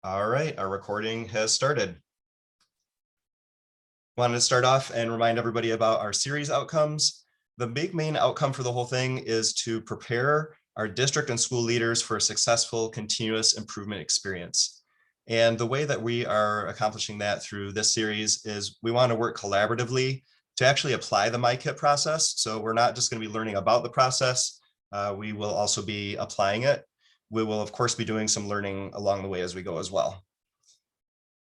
All right, our recording has started. Wanted to start off and remind everybody about our series outcomes. The big main outcome for the whole thing is to prepare our district and school leaders for a successful continuous improvement experience. And the way that we are accomplishing that through this series is we want to work collaboratively to actually apply the MICIP process. So we're not just going to be learning about the process, we will also be applying it. We will, of course, be doing some learning along the way as we go as well.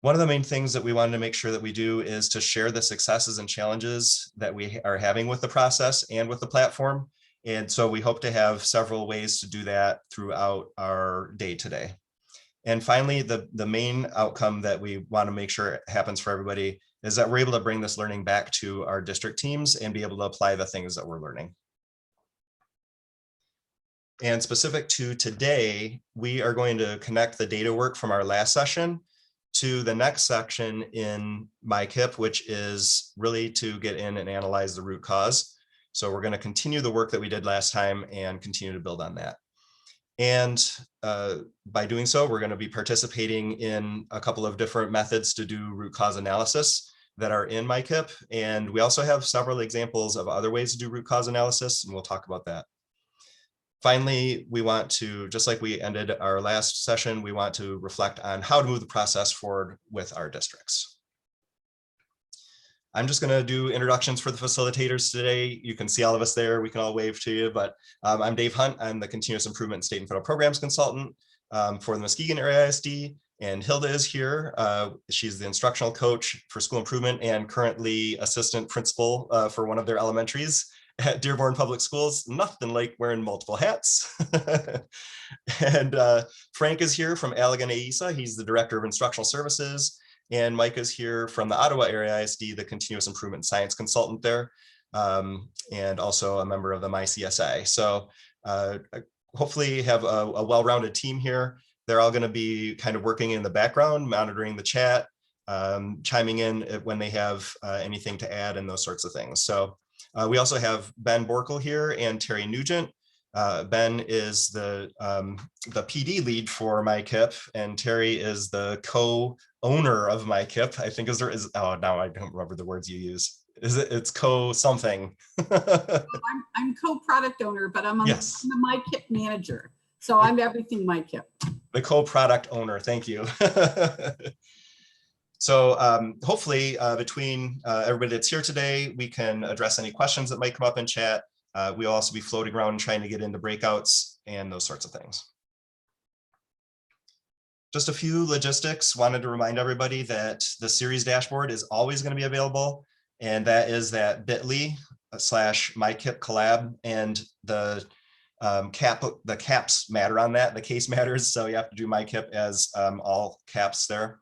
One of the main things that we wanted to make sure that we do is to share the successes and challenges that we are having with the process and with the platform. And so we hope to have several ways to do that throughout our day today. And finally, the main outcome that we want to make sure happens for everybody is that we're able to bring this learning back to our district teams and be able to apply the things that we're learning. And specific to today, we are going to connect the data work from our last session to the next section in MICIP, which is really to get in and analyze the root cause. So we're going to continue the work that we did last time and continue to build on that. And by doing so, we're going to be participating in a couple of different methods to do root cause analysis that are in MICIP. And we also have several examples of other ways to do root cause analysis, and we'll talk about that. Finally, we want to, just like we ended our last session, we want to reflect on how to move the process forward with our districts. I'm just going to do introductions for the facilitators today. You can see all of us there. We can all wave to you, but I'm Dave Hunt. I'm the Continuous Improvement State and Federal Programs Consultant for the Muskegon Area ISD, and Hilda is here. She's the instructional coach for school improvement and currently assistant principal for one of their elementaries at Dearborn Public Schools. Nothing like wearing multiple hats. And Frank is here from Allegan AISA. He's the Director of Instructional Services. And Mike is here from the Ottawa Area ISD, the Continuous Improvement Science Consultant there, and also a member of the MICIP. So hopefully have a well-rounded team here. They're all going to be kind of working in the background, monitoring the chat, chiming in when they have anything to add and those sorts of things. So we also have Ben Borkel here and Terry Nugent. Ben is the PD lead for MICIP, and Terry is the co-owner of MICIP. I think oh, now I don't remember the words you use. It's co-something. I'm co-product owner, but I'm the MICIP manager. So I'm everything MICIP. The co-product owner, thank you. So hopefully between everybody that's here today, we can address any questions that might come up in chat. We'll also be floating around and trying to get into breakouts and those sorts of things. Just a few logistics. Wanted to remind everybody that the series dashboard is always going to be available, and that is that bit.ly/MICIP collab, and the caps matter on that. The case matters, so you have to do MICIP as all caps there.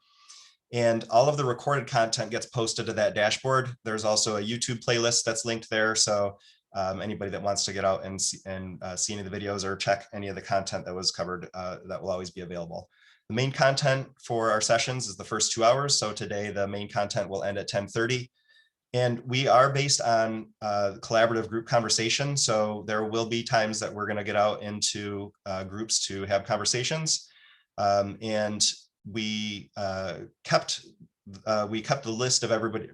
And all of the recorded content gets posted to that dashboard. There's also a YouTube playlist that's linked there. So anybody that wants to get out and see any of the videos or check any of the content that was covered, that will always be available. The main content for our sessions is the first 2 hours. So today the main content will end at 10:30. And we are based on collaborative group conversation. So there will be times that we're going to get out into groups to have conversations. And we kept the list of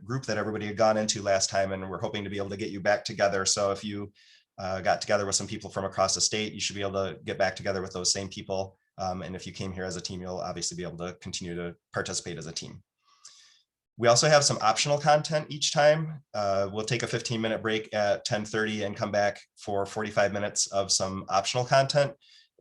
group that everybody had gone into last time, and we're hoping to be able to get you back together. So if you got together with some people from across the state, you should be able to get back together with those same people. And if you came here as a team, you'll obviously be able to continue to participate as a team. We also have some optional content each time. We'll take a 15-minute break at 10:30 and come back for 45 minutes of some optional content.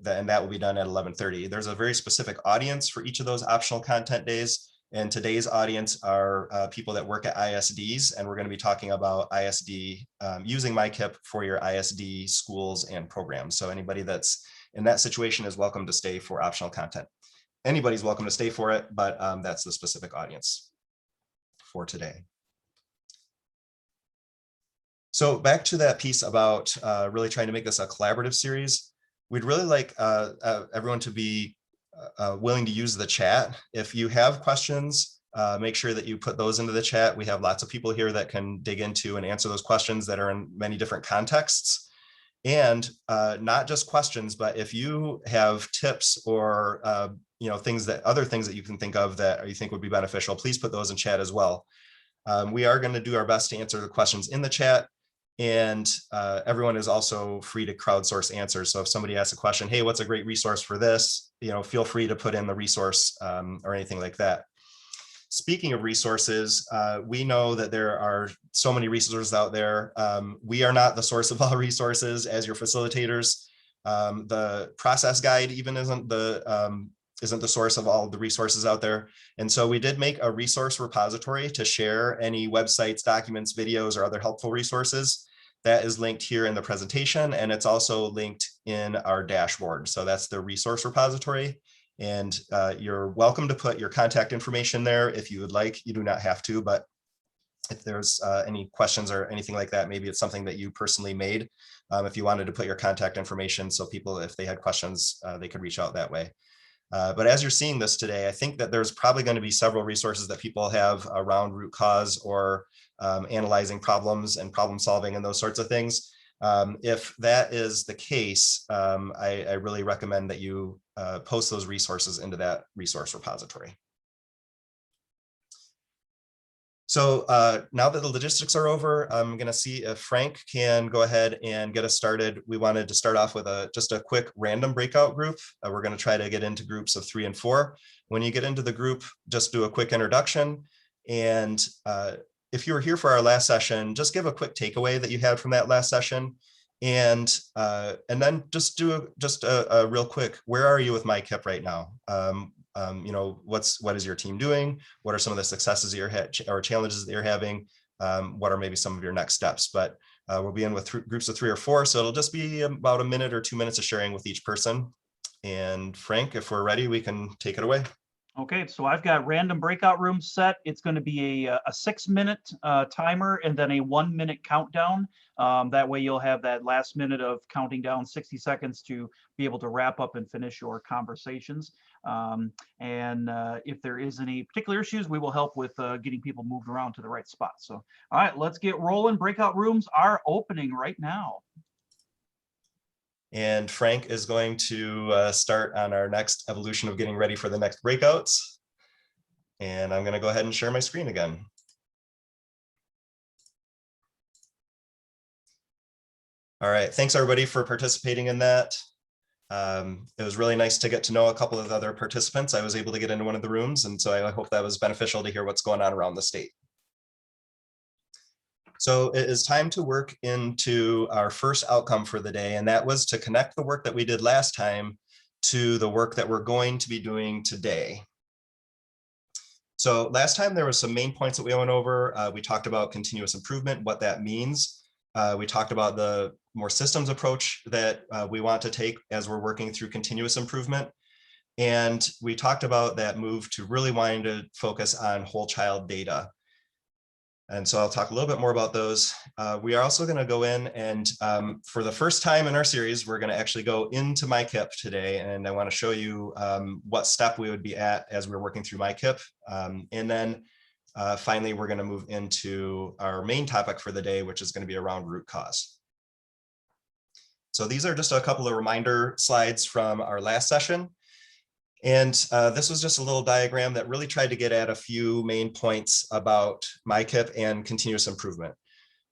And that will be done at 11:30. There's a very specific audience for each of those optional content days. And today's audience are people that work at ISDs. And we're going to be talking about ISD, using MICIP for your ISD schools and programs. So anybody that's in that situation is welcome to stay for optional content. Anybody's welcome to stay for it, but that's the specific audience for today. So back to that piece about really trying to make this a collaborative series. We'd really like everyone to be willing to use the chat. If you have questions, make sure that you put those into the chat. We have lots of people here that can dig into and answer those questions that are in many different contexts. And not just questions, but if you have tips or other things that you can think of that you think would be beneficial, please put those in chat as well. We are going to do our best to answer the questions in the chat, and everyone is also free to crowdsource answers. So if somebody asks a question, hey, what's a great resource for this? Feel free to put in the resource or anything like that. Speaking of resources, we know that there are so many resources out there. We are not the source of all resources as your facilitators. The process guide even isn't the source of all the resources out there. And so we did make a resource repository to share any websites, documents, videos, or other helpful resources. That is linked here in the presentation, and it's also linked in our dashboard. So that's the resource repository. And you're welcome to put your contact information there if you would like. You do not have to, but if there's any questions or anything like that, maybe it's something that you personally made. If you wanted to put your contact information so people, if they had questions, they could reach out that way. But as you're seeing this today, I think that there's probably going to be several resources that people have around root cause or analyzing problems and problem solving and those sorts of things. If that is the case, I really recommend that you post those resources into that resource repository. So now that the logistics are over, I'm going to see if Frank can go ahead and get us started. We wanted to start off with just a quick random breakout group. We're going to try to get into groups of 3 and 4. When you get into the group, just do a quick introduction. And if you were here for our last session, just give a quick takeaway that you had from that last session. And then just do a real quick, where are you with MICIP right now? What is your team doing? What are some of the successes or challenges that you're having? What are maybe some of your next steps? But we'll be in with groups of 3 or 4. So it'll just be about a minute or 2 minutes of sharing with each person. And Frank, if we're ready, we can take it away. Okay, so I've got random breakout rooms set. It's going to be a 6-minute timer and then a 1-minute countdown. That way you'll have that last minute of counting down 60 seconds to be able to wrap up and finish your conversations. If there is any particular issues, we will help with getting people moved around to the right spot. So, all right, let's get rolling. Breakout rooms are opening right now. And Frank is going to start on our next evolution of getting ready for the next breakouts. And I'm going to go ahead and share my screen again. All right, thanks everybody for participating in that. It was really nice to get to know a couple of the other participants. I was able to get into one of the rooms, and so I hope that was beneficial to hear what's going on around the state. So it is time to work into our first outcome for the day, and that was to connect the work that we did last time to the work that we're going to be doing today. So last time there were some main points that we went over. We talked about continuous improvement, what that means. We talked about the more systems approach that we want to take as we're working through continuous improvement. And we talked about that move to really wanting to focus on whole child data. And so I'll talk a little bit more about those. We are also going to go in and for the first time in our series, we're going to actually go into MICIP today. And I want to show you what step we would be at as we're working through MICIP. And then finally, we're going to move into our main topic for the day, which is going to be around root cause. So these are just a couple of reminder slides from our last session. And this was just a little diagram that really tried to get at a few main points about MICIP and continuous improvement.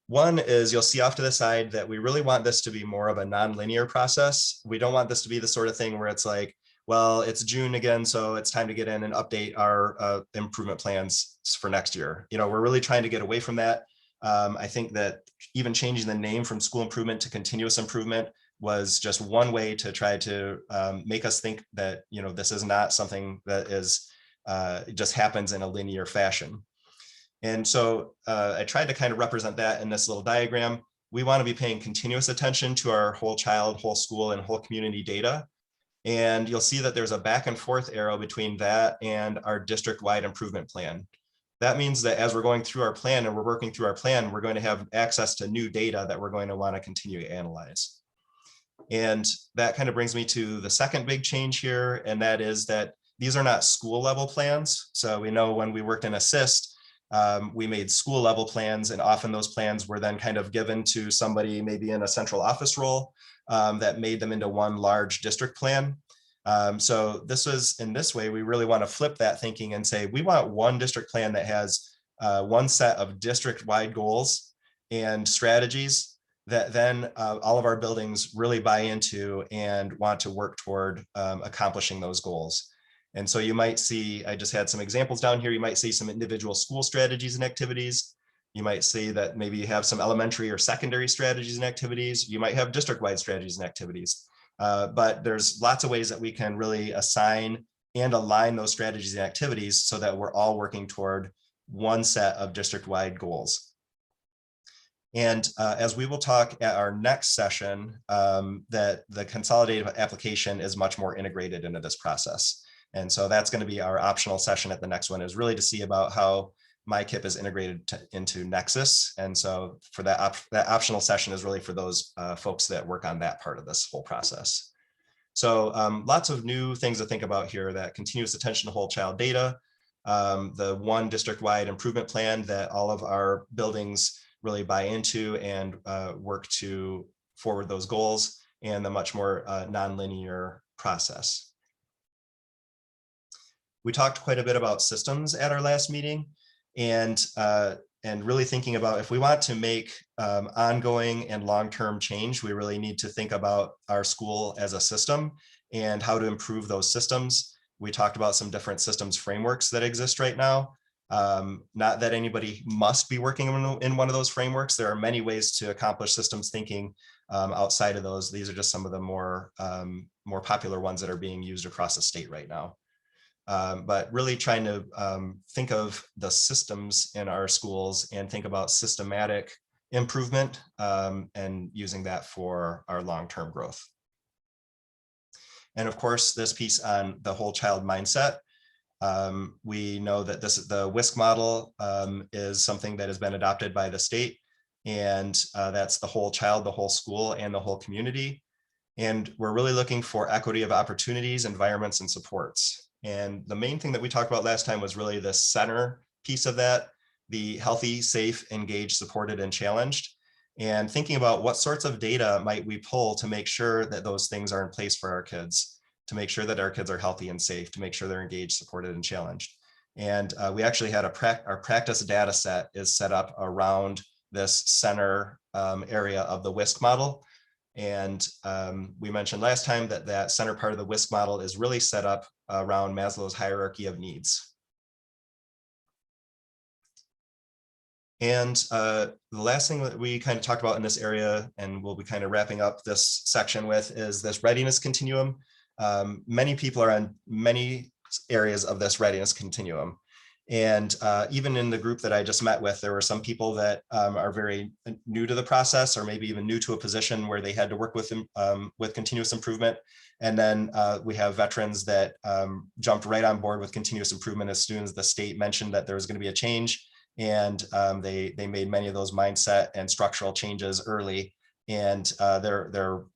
One is you'll see off to the side that we really want this to be more of a nonlinear process. We don't want this to be the sort of thing where it's like, well, it's June again, so it's time to get in and update our improvement plans for next year. We're really trying to get away from that. I think that even changing the name from school improvement to continuous improvement was just one way to try to make us think that, this is not something that is just happens in a linear fashion. And so I tried to kind of represent that in this little diagram. We want to be paying continuous attention to our whole child, whole school, and whole community data. And you'll see that there's a back and forth arrow between that and our district-wide improvement plan. That means that as we're going through our plan and we're working through our plan, we're going to have access to new data that we're going to want to continue to analyze. And that kind of brings me to the second big change here, and that is that these are not school level plans. So we know when we worked in Assist, we made school level plans, and often those plans were then kind of given to somebody maybe in a central office role that made them into one large district plan. So in this way, we really want to flip that thinking and say, we want one district plan that has one set of district-wide goals and strategies that then all of our buildings really buy into and want to work toward accomplishing those goals. And so you might see, I just had some examples down here, you might see some individual school strategies and activities. You might see that maybe you have some elementary or secondary strategies and activities. You might have district-wide strategies and activities. But there's lots of ways that we can really assign and align those strategies and activities so that we're all working toward one set of district-wide goals. And as we will talk at our next session, that the consolidated application is much more integrated into this process. And so that's going to be our optional session at the next one, is really to see about how MICIP is integrated into Nexus. And so for that optional session is really for those folks that work on that part of this whole process. So lots of new things to think about here: that continuous attention to whole child data, the one district-wide improvement plan that all of our buildings really buy into and work to forward those goals, and the much more nonlinear process. We talked quite a bit about systems at our last meeting, and really thinking about, if we want to make ongoing and long-term change, we really need to think about our school as a system and how to improve those systems. We talked about some different systems frameworks that exist right now. Not that anybody must be working in one of those frameworks. There are many ways to accomplish systems thinking outside of those. These are just some of the more popular ones that are being used across the state right now. But really trying to think of the systems in our schools and think about systematic improvement and using that for our long-term growth. And of course, this piece on the whole child mindset. We know that the WISC model is something that has been adopted by the state, and that's the whole child, the whole school, and the whole community. And we're really looking for equity of opportunities, environments, and supports. And the main thing that we talked about last time was really the center piece of that, the healthy, safe, engaged, supported, and challenged. And thinking about what sorts of data might we pull to make sure that those things are in place for our kids, to make sure that our kids are healthy and safe, to make sure they're engaged, supported, and challenged. And we actually had our practice data set is set up around this center area of the WISC model. And we mentioned last time that that center part of the WISC model is really set up around Maslow's hierarchy of needs. And the last thing that we kind of talked about in this area, and we'll be kind of wrapping up this section with, is this readiness continuum. Many people are on many areas of this readiness continuum. And even in the group that I just met with, there were some people that are very new to the process, or maybe even new to a position where they had to work with continuous improvement. And then we have veterans that jumped right on board with continuous improvement as soon as the state mentioned that there was going to be a change. And they made many of those mindset and structural changes early. And they're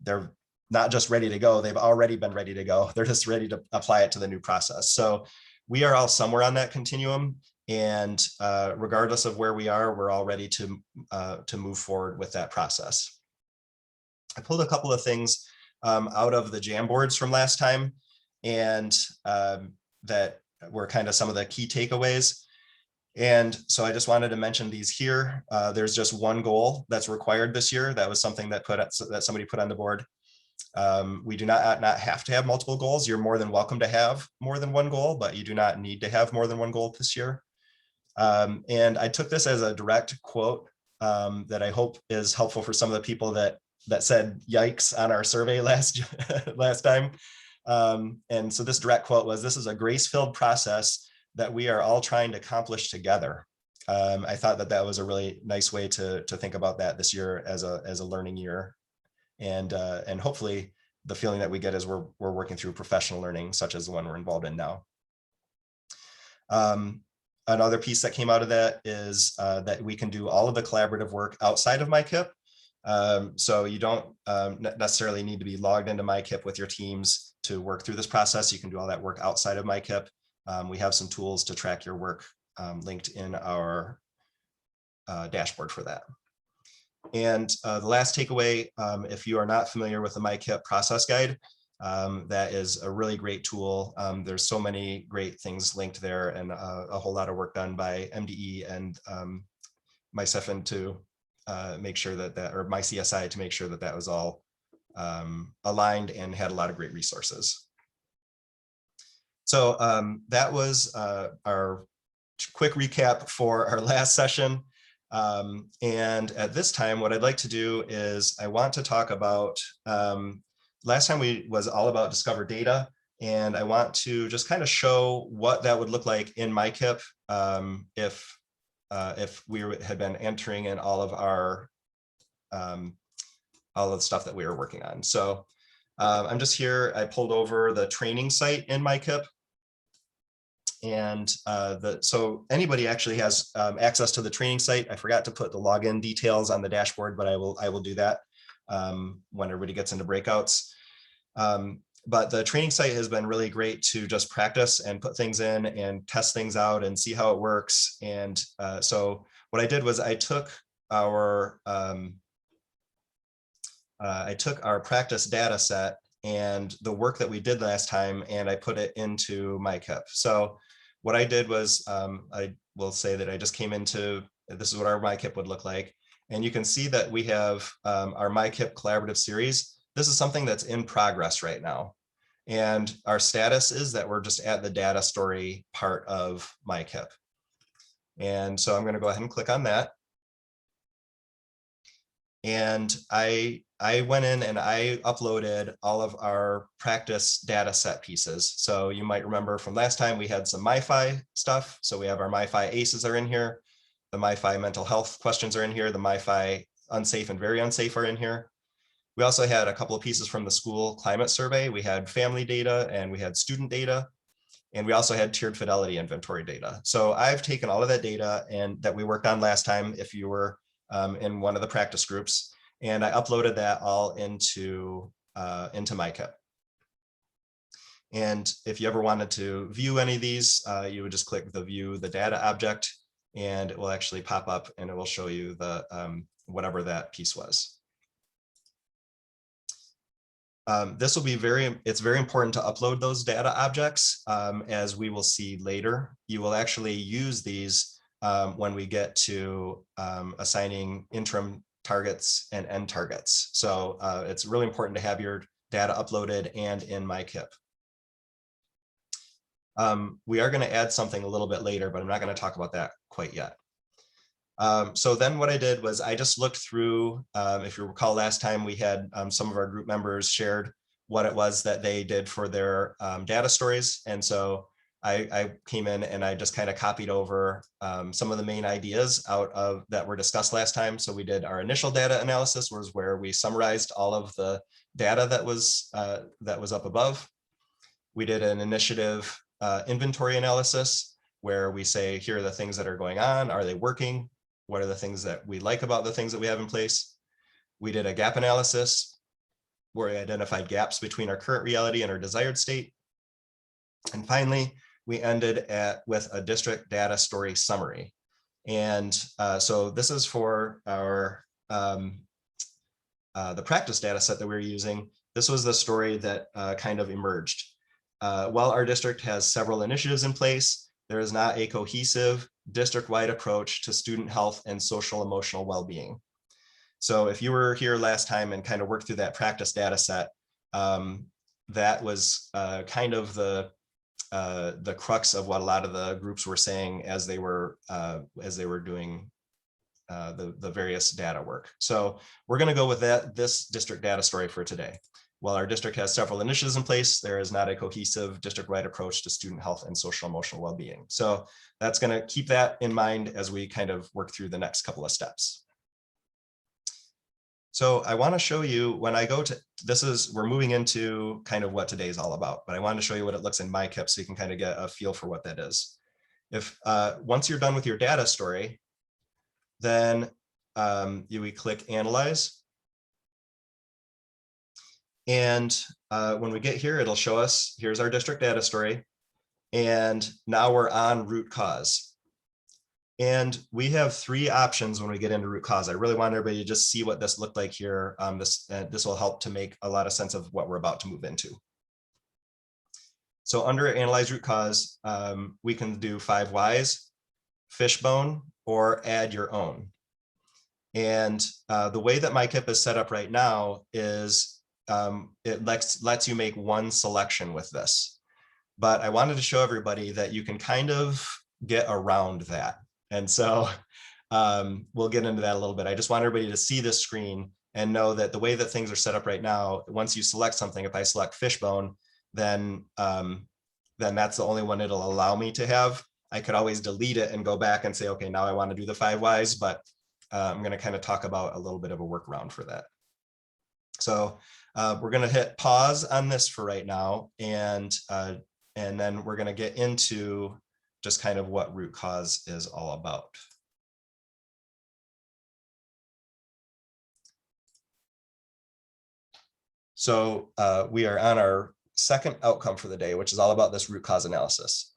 not just ready to go, they've already been ready to go. They're just ready to apply it to the new process. So we are all somewhere on that continuum, and regardless of where we are, we're all ready to move forward with that process. I pulled a couple of things out of the Jamboards from last time, and that were kind of some of the key takeaways. And so I just wanted to mention these here. There's just one goal that's required this year. That was something that somebody put on the board. We do not have to have multiple goals. You're more than welcome to have more than one goal, but you do not need to have more than one goal this year. And I took this as a direct quote that I hope is helpful for some of the people that said yikes on our survey last time. And so this direct quote was, "This is a grace-filled process that we are all trying to accomplish together." I thought that was a really nice way to think about that this year as a learning year. And hopefully the feeling that we get is we're working through professional learning, such as the one we're involved in now. Another piece that came out of that is that we can do all of the collaborative work outside of MICIP. So you don't necessarily need to be logged into MICIP with your teams to work through this process. You can do all that work outside of MICIP. We have some tools to track your work linked in our dashboard for that. And the last takeaway, if you are not familiar with the MICIP process guide, That is a really great tool. There's so many great things linked there, and a whole lot of work done by MDE and MICIP to make sure that or MyCSI to make sure that that was all aligned and had a lot of great resources. So that was our quick recap for our last session. And at this time, what I'd like to do is I want to talk about, last time was all about discover data, and I want to just kind of show what that would look like in MICIP if we had been entering in all of our all of the stuff that we were working on. So I'm just here, I pulled over the training site in MICIP. And so anybody actually has access to the training site. I forgot to put the login details on the dashboard, but I will do that when everybody gets into breakouts. But the training site has been really great to just practice and put things in and test things out and see how it works. And so what I did was I took our practice data set and the work that we did last time, and I put it into MICIP. So what I did was, I will say that I just came into, this is what our MICIP would look like. And you can see that we have our MICIP collaborative series. This is something that's in progress right now. And our status is that we're just at the data story part of MICIP. And so I'm going to go ahead and click on that. And I went in and I uploaded all of our practice data set pieces. So you might remember from last time we had some MiFi stuff. So we have our MiFi ACEs are in here. The MiFi mental health questions are in here. The MiFi unsafe and very unsafe are in here. We also had a couple of pieces from the school climate survey. We had family data and we had student data. And we also had tiered fidelity inventory data. So I've taken all of that data and that we worked on last time, if you were in one of the practice groups, and I uploaded that all into MICIP. And if you ever wanted to view any of these, you would just click the view the data object, and it will actually pop up and it will show you the whatever that piece was. This will be it's very important to upload those data objects, as we will see later. You will actually use these when we get to assigning interim targets and end targets. So it's really important to have your data uploaded and in MICIP. We are going to add something a little bit later, but I'm not going to talk about that quite yet. So then what I did was I just looked through, if you recall last time we had some of our group members shared what it was that they did for their data stories. And so I came in and I just kind of copied over some of the main ideas out of that were discussed last time. So we did our initial data analysis, was where we summarized all of the data that was up above. We did an initiative inventory analysis where we say, here are the things that are going on. Are they working? What are the things that we like about the things that we have in place? We did a gap analysis where we identified gaps between our current reality and our desired state. And finally, we ended with a district data story summary. And so this is for our the practice data set that we were using. This was the story that kind of emerged. While our district has several initiatives in place, there is not a cohesive district-wide approach to student health and social emotional well-being. So if you were here last time and kind of worked through that practice data set, that was kind of the crux of what a lot of the groups were saying as they were doing the various data work. So we're going to go with this district data story for today. While our district has several initiatives in place, there is not a cohesive district-wide approach to student health and social emotional well-being. So that's going to keep that in mind as we kind of work through the next couple of steps. So I want to show you when I go to, we're moving into kind of what today is all about, but I want to show you what it looks in MICIP so you can kind of get a feel for what that is. If once you're done with your data story, then we click Analyze. And when we get here, it'll show us, here's our district data story. And now we're on root cause. And we have three options when we get into root cause. I really want everybody to just see what this looked like here. This will help to make a lot of sense of what we're about to move into. So under analyze root cause, we can do 5 whys, fishbone, or add your own. And the way that MICIP is set up right now is it lets you make one selection with this. But I wanted to show everybody that you can kind of get around that. And so we'll get into that a little bit. I just want everybody to see this screen and know that the way that things are set up right now, once you select something, if I select fishbone, then that's the only one it'll allow me to have. I could always delete it and go back and say, okay, now I want to do the 5 whys, but I'm going to kind of talk about a little bit of a workaround for that. So we're going to hit pause on this for right now, and then we're going to get into just kind of what root cause is all about. So we are on our second outcome for the day, which is all about this root cause analysis.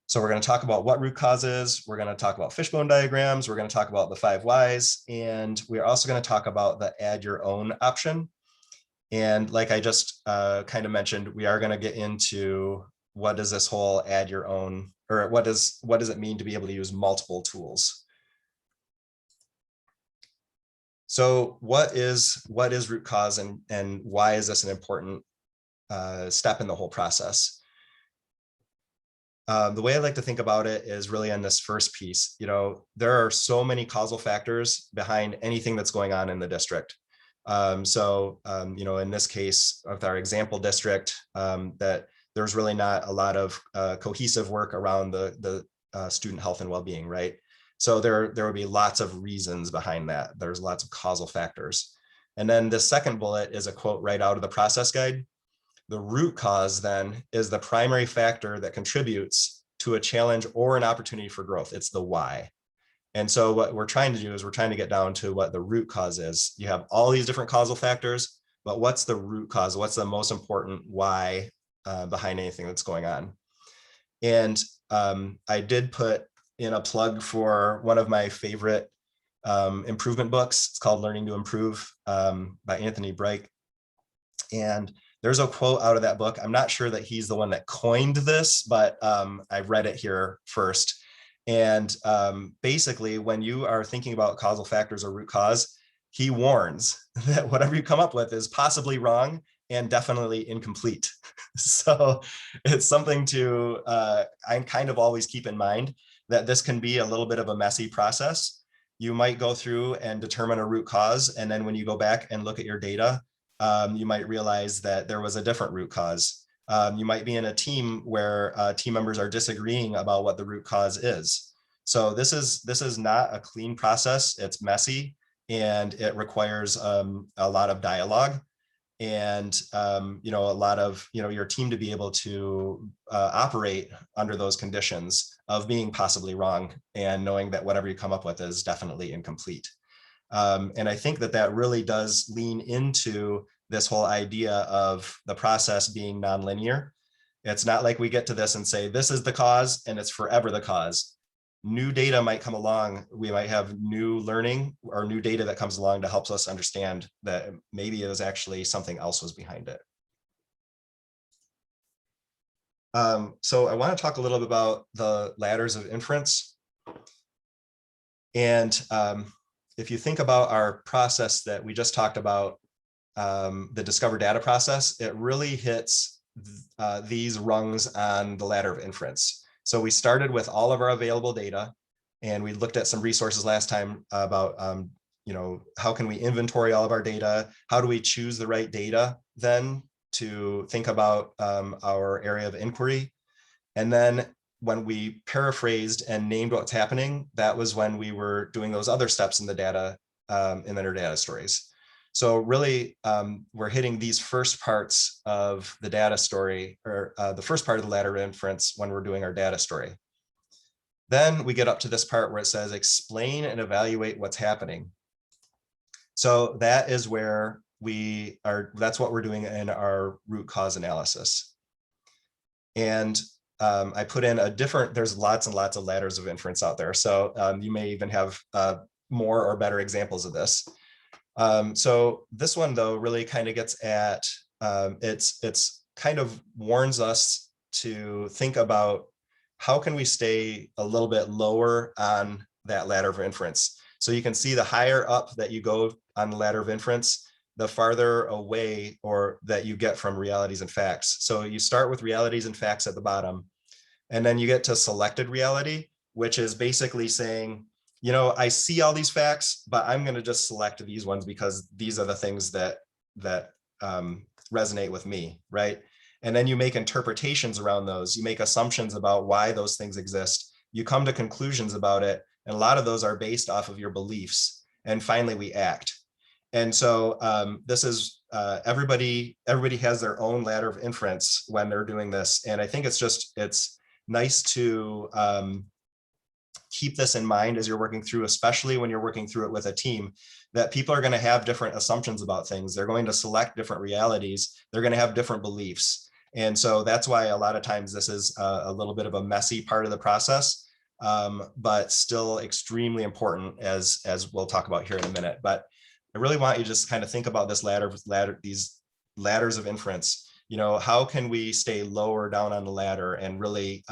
So we're going to talk about what root cause is. We're going to talk about fishbone diagrams. We're going to talk about the 5 whys. And we're also going to talk about the add your own option. And like I just kind of mentioned, we are going to get into what does this whole add your own, or what does it mean to be able to use multiple tools? So what is root cause, and why is this an important step in the whole process? The way I like to think about it is really on this first piece. There are so many causal factors behind anything that's going on in the district. In this case, with our example district, that there's really not a lot of cohesive work around the student health and well-being, right? So there would be lots of reasons behind that. There's lots of causal factors. And then the second bullet is a quote right out of the process guide. The root cause then is the primary factor that contributes to a challenge or an opportunity for growth. It's the why. And so what we're trying to do is we're trying to get down to what the root cause is. You have all these different causal factors, but what's the root cause? What's the most important why behind anything that's going on? And I did put in a plug for one of my favorite improvement books. It's called Learning to Improve by Anthony Bright. And there's a quote out of that book. I'm not sure that he's the one that coined this, but I read it here first. And basically, when you are thinking about causal factors or root cause, he warns that whatever you come up with is possibly wrong and definitely incomplete. So it's something to I kind of always keep in mind, that this can be a little bit of a messy process. You might go through and determine a root cause, and then when you go back and look at your data, you might realize that there was a different root cause. You might be in a team where team members are disagreeing about what the root cause is. So this is not a clean process. It's messy, and it requires a lot of dialogue, and a lot of your team to be able to operate under those conditions of being possibly wrong and knowing that whatever you come up with is definitely incomplete. And I think that really does lean into this whole idea of the process being nonlinear. It's not like we get to this and say, this is the cause and it's forever the cause. New data might come along. We might have new learning or new data that comes along to help us understand that maybe it was actually something else was behind it. So I want to talk a little bit about the ladders of inference. And if you think about our process that we just talked about, the discover data process, it really hits these rungs on the ladder of inference. So we started with all of our available data, and we looked at some resources last time about, how can we inventory all of our data? How do we choose the right data then to think about our area of inquiry? And then when we paraphrased and named what's happening, that was when we were doing those other steps in the data, in our data stories. So really, we're hitting these first parts of the data story, or the first part of the ladder of inference when we're doing our data story. Then we get up to this part where it says explain and evaluate what's happening. So that is where that's what we're doing in our root cause analysis. And I put in there's lots and lots of ladders of inference out there. So you may even have more or better examples of this. So this one though really kind of gets at, it's kind of warns us to think about how can we stay a little bit lower on that ladder of inference. So you can see the higher up that you go on the ladder of inference, the farther away or that you get from realities and facts. So you start with realities and facts at the bottom, and then you get to selected reality, which is basically saying, you know, I see all these facts, but I'm going to just select these ones because these are the things that resonate with me, right? And then you make interpretations around those. You make assumptions about why those things exist. You come to conclusions about it, and a lot of those are based off of your beliefs. And finally, we act. And so this is everybody has their own ladder of inference when they're doing this. And I think it's nice to keep this in mind as you're working through, especially when you're working through it with a team, that people are going to have different assumptions about things. They're going to select different realities. They're going to have different beliefs. And so that's why a lot of times this is a little bit of a messy part of the process, but still extremely important as we'll talk about here in a minute. But I really want you to just kind of think about this these ladders of inference. You know, how can we stay lower down on the ladder and really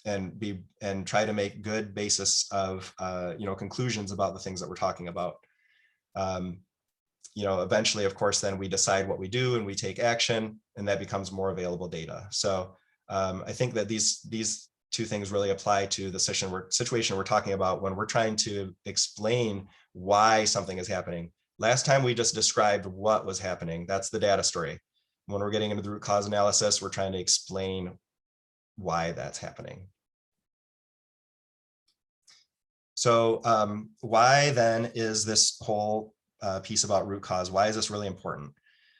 and try to make good basis of conclusions about the things that we're talking about. Eventually, of course, then we decide what we do and we take action, and that becomes more available data. So I think that these two things really apply to the situation we're talking about when we're trying to explain why something is happening. Last time we just described what was happening. That's the data story. When we're getting into the root cause analysis, we're trying to explain why that's happening. So why then is this whole piece about root cause? Why is this really important?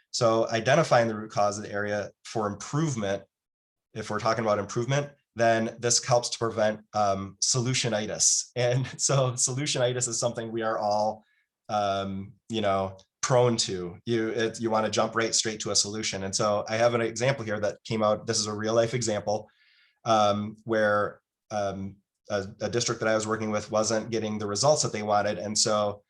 So identifying the root cause of the area for improvement, if we're talking about improvement, then this helps to prevent solutionitis. And so solutionitis is something we are all, prone to. You want to jump right straight to a solution. And so I have an example here that came out. This is a real life example where a district that I was working with wasn't getting the results that they wanted. And so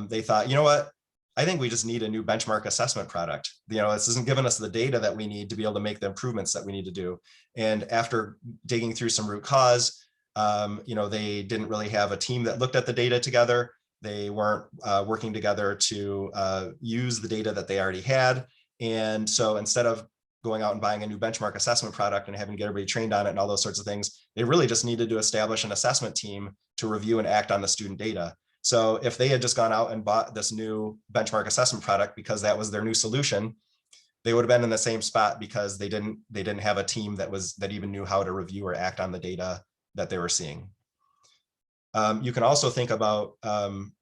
they thought, you know what, I think we just need a new benchmark assessment product. This isn't giving us the data that we need to be able to make the improvements that we need to do. And after digging through some root cause, they didn't really have a team that looked at the data together. They weren't working together to use the data that they already had. And so instead of going out and buying a new benchmark assessment product and having to get everybody trained on it and all those sorts of things, they really just needed to establish an assessment team to review and act on the student data. So if they had just gone out and bought this new benchmark assessment product because that was their new solution, they would have been in the same spot because they didn't have a team that even knew how to review or act on the data that they were seeing. You can also think about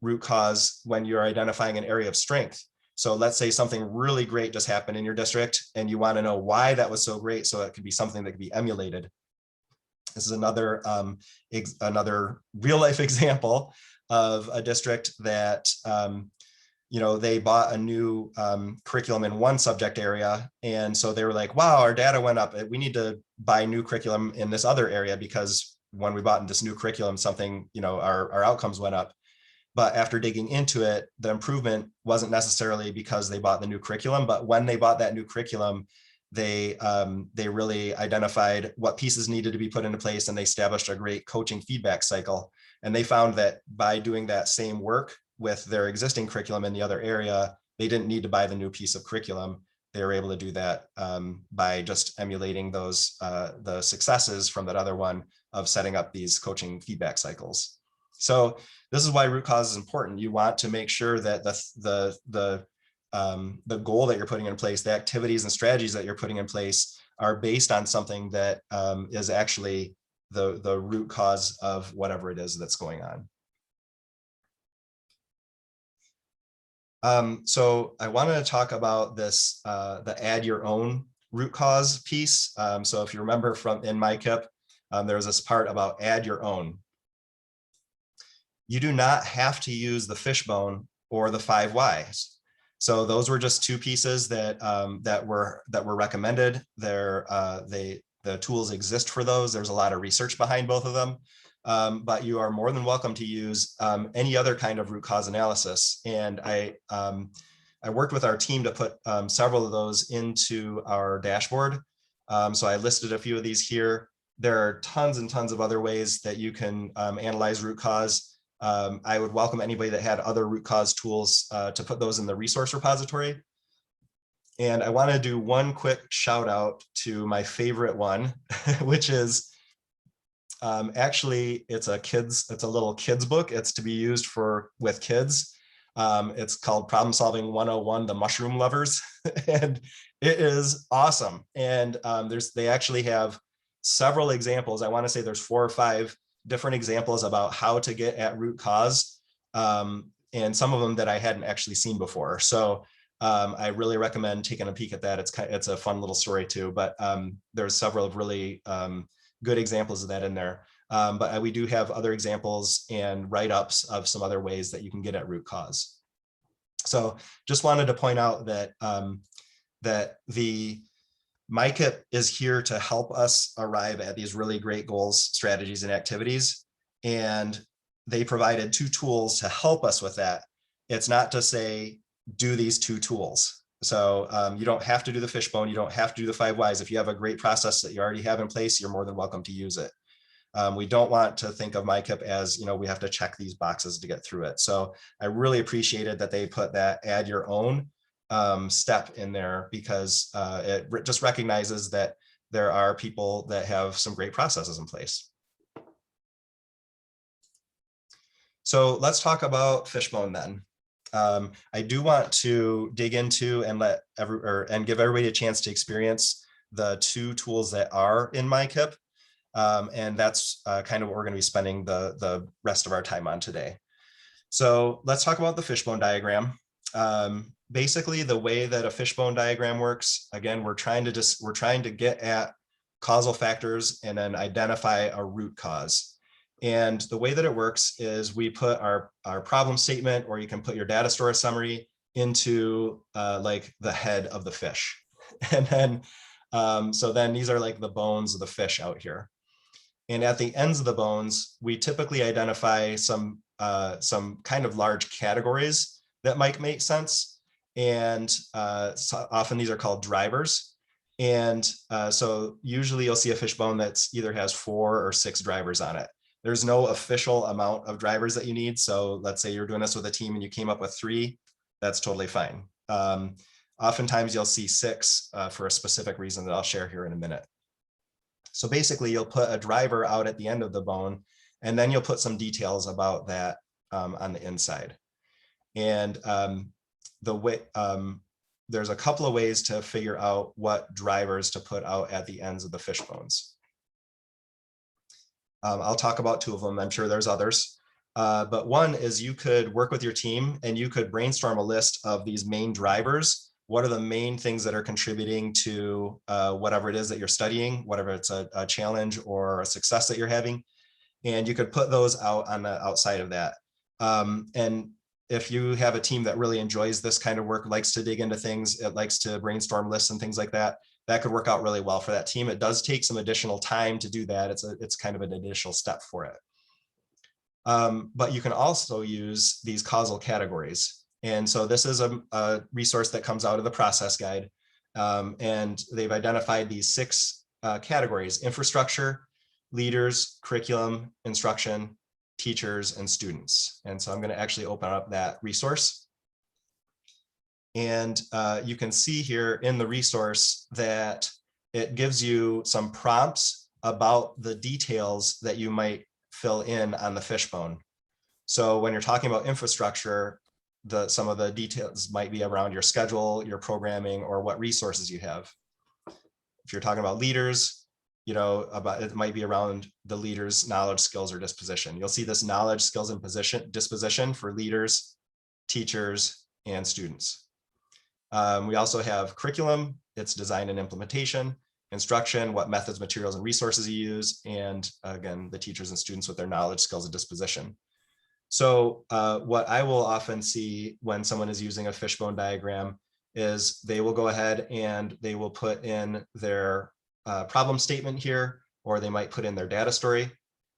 root cause when you're identifying an area of strength. So let's say something really great just happened in your district and you want to know why that was so great, so it could be something that could be emulated. This is another real life example of a district that they bought a new curriculum in one subject area, and so they were like, wow, our data went up, we need to buy new curriculum in this other area because when we bought this new curriculum, something, our outcomes went up. But after digging into it, the improvement wasn't necessarily because they bought the new curriculum, but when they bought that new curriculum, they really identified what pieces needed to be put into place, and they established a great coaching feedback cycle. And they found that by doing that same work with their existing curriculum in the other area, they didn't need to buy the new piece of curriculum. They were able to do that by just emulating those the successes from that other one of setting up these coaching feedback cycles. So this is why root cause is important. You want to make sure that the goal that you're putting in place, the activities and strategies that you're putting in place are based on something that is actually the root cause of whatever it is that's going on. So I wanted to talk about this, the add your own root cause piece. So if you remember from in MICIP, there was this part about add your own. You do not have to use the fishbone or the 5 whys. So those were just two pieces that were recommended. The tools exist for those. There's a lot of research behind both of them, but you are more than welcome to use any other kind of root cause analysis. And I worked with our team to put several of those into our dashboard. So I listed a few of these here. There are tons and tons of other ways that you can analyze root cause. I would welcome anybody that had other root cause tools to put those in the resource repository. And I want to do one quick shout out to my favorite one, which is actually it's a little kids book. It's to be used with kids. It's called Problem Solving 101, The Mushroom Lovers, and it is awesome. And they actually have several examples. I want to say there's 4 or 5 different examples about how to get at root cause, and some of them that I hadn't actually seen before. So I really recommend taking a peek at that. It's a fun little story too, but there's several of really good examples of that in there. But we do have other examples and write-ups of some other ways that you can get at root cause. So just wanted to point out that that the MICIP is here to help us arrive at these really great goals, strategies, and activities. And they provided 2 tools to help us with that. It's not to say, do these 2 tools. So you don't have to do the Fishbone. You don't have to do the 5 whys. If you have a great process that you already have in place, you're more than welcome to use it. We don't want to think of MICIP as, we have to check these boxes to get through it. So I really appreciated that they put that add your own step in there, because it just recognizes that there are people that have some great processes in place. So let's talk about Fishbone then. I do want to dig into and give everybody a chance to experience the 2 tools that are in MICIP. And that's kind of what we're going to be spending the rest of our time on today. So let's talk about the Fishbone diagram. Basically, the way that a Fishbone diagram works, again, we're trying to get at causal factors and then identify a root cause. And the way that it works is we put our problem statement, or you can put your data store summary into like the head of the fish. And then, so then these are like the bones of the fish out here. And at the ends of the bones, we typically identify some kind of large categories that might make sense. And so often these are called drivers. And so usually you'll see a fishbone that's either has 4 or 6 drivers on it. There's no official amount of drivers that you need. So let's say you're doing this with a team and you came up with 3, that's totally fine. Oftentimes you'll see 6 for a specific reason that I'll share here in a minute. So basically you'll put a driver out at the end of the bone, and then you'll put some details about that on the inside. And there's a couple of ways to figure out what drivers to put out at the ends of the fish bones. I'll talk about 2 of them. I'm sure there's others. But one is you could work with your team and you could brainstorm a list of these main drivers. What are the main things that are contributing to whatever it is that you're studying, whatever it's a challenge or a success that you're having. And you could put those out on the outside of that. And if you have a team that really enjoys this kind of work, likes to dig into things, it likes to brainstorm lists and things like that, that could work out really well for that team. It does take some additional time to do that. It's kind of an initial step for it. But you can also use these causal categories. And so this is a resource that comes out of the process guide. And they've identified these 6 categories: infrastructure, leaders, curriculum, instruction, teachers, and students. And so I'm going to actually open up that resource. And you can see here in the resource that it gives you some prompts about the details that you might fill in on the fishbone. So when you're talking about infrastructure, some of the details might be around your schedule, your programming, or what resources you have. If you're talking about leaders, it might be around the leader's knowledge, skills, or disposition. You'll see this knowledge, skills, and disposition for leaders, teachers, and students. We also have curriculum, its design and implementation, instruction, what methods, materials, and resources you use, and again, the teachers and students with their knowledge, skills, and disposition. So what I will often see when someone is using a fishbone diagram is they will go ahead and they will put in their problem statement here, or they might put in their data story,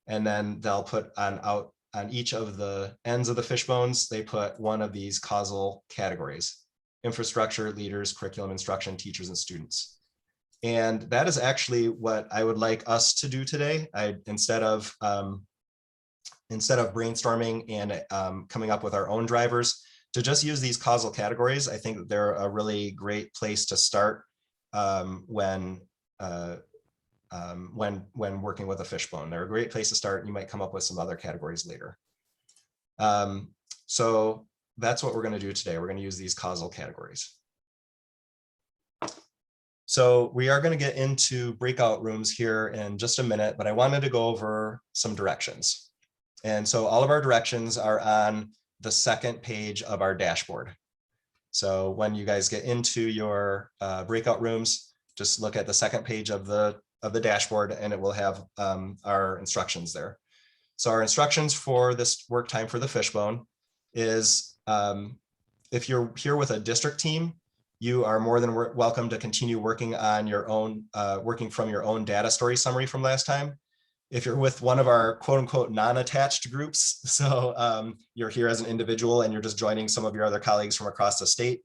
and then they'll put on each of the ends of the fish bones, they put one of these causal categories: infrastructure, leaders, curriculum, instruction, teachers, and students. And that is actually what I would like us to do today. Instead of brainstorming and coming up with our own drivers, to just use these causal categories. I think that they're a really great place to start when working with a fishbone. They're a great place to start. You might come up with some other categories later. So that's what we're going to do today. We're going to use these causal categories. So we are going to get into breakout rooms here in just a minute, but I wanted to go over some directions. And so all of our directions are on the second page of our dashboard. So when you guys get into your breakout rooms, just look at the second page of the dashboard, and it will have our instructions there. So our instructions for this work time for the fishbone is if you're here with a district team, you are more than welcome to continue working on your own, working from your own data story summary from last time. If you're with one of our quote unquote non-attached groups, so you're here as an individual and you're just joining some of your other colleagues from across the state,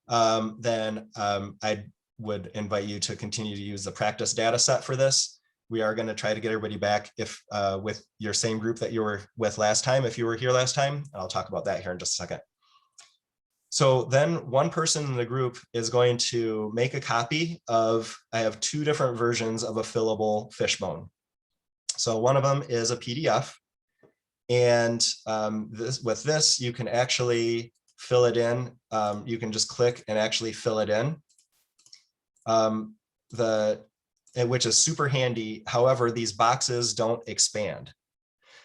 then I would invite you to continue to use the practice data set for this. We are going to try to get everybody back if with your same group that you were with last time, if you were here last time. I'll talk about that here in just a second. So then one person in the group is going to make a copy of, I have two different versions of a fillable fishbone. So one of them is a PDF, and with this, you can actually fill it in. You can just click and actually fill it in, which is super handy. However, these boxes don't expand.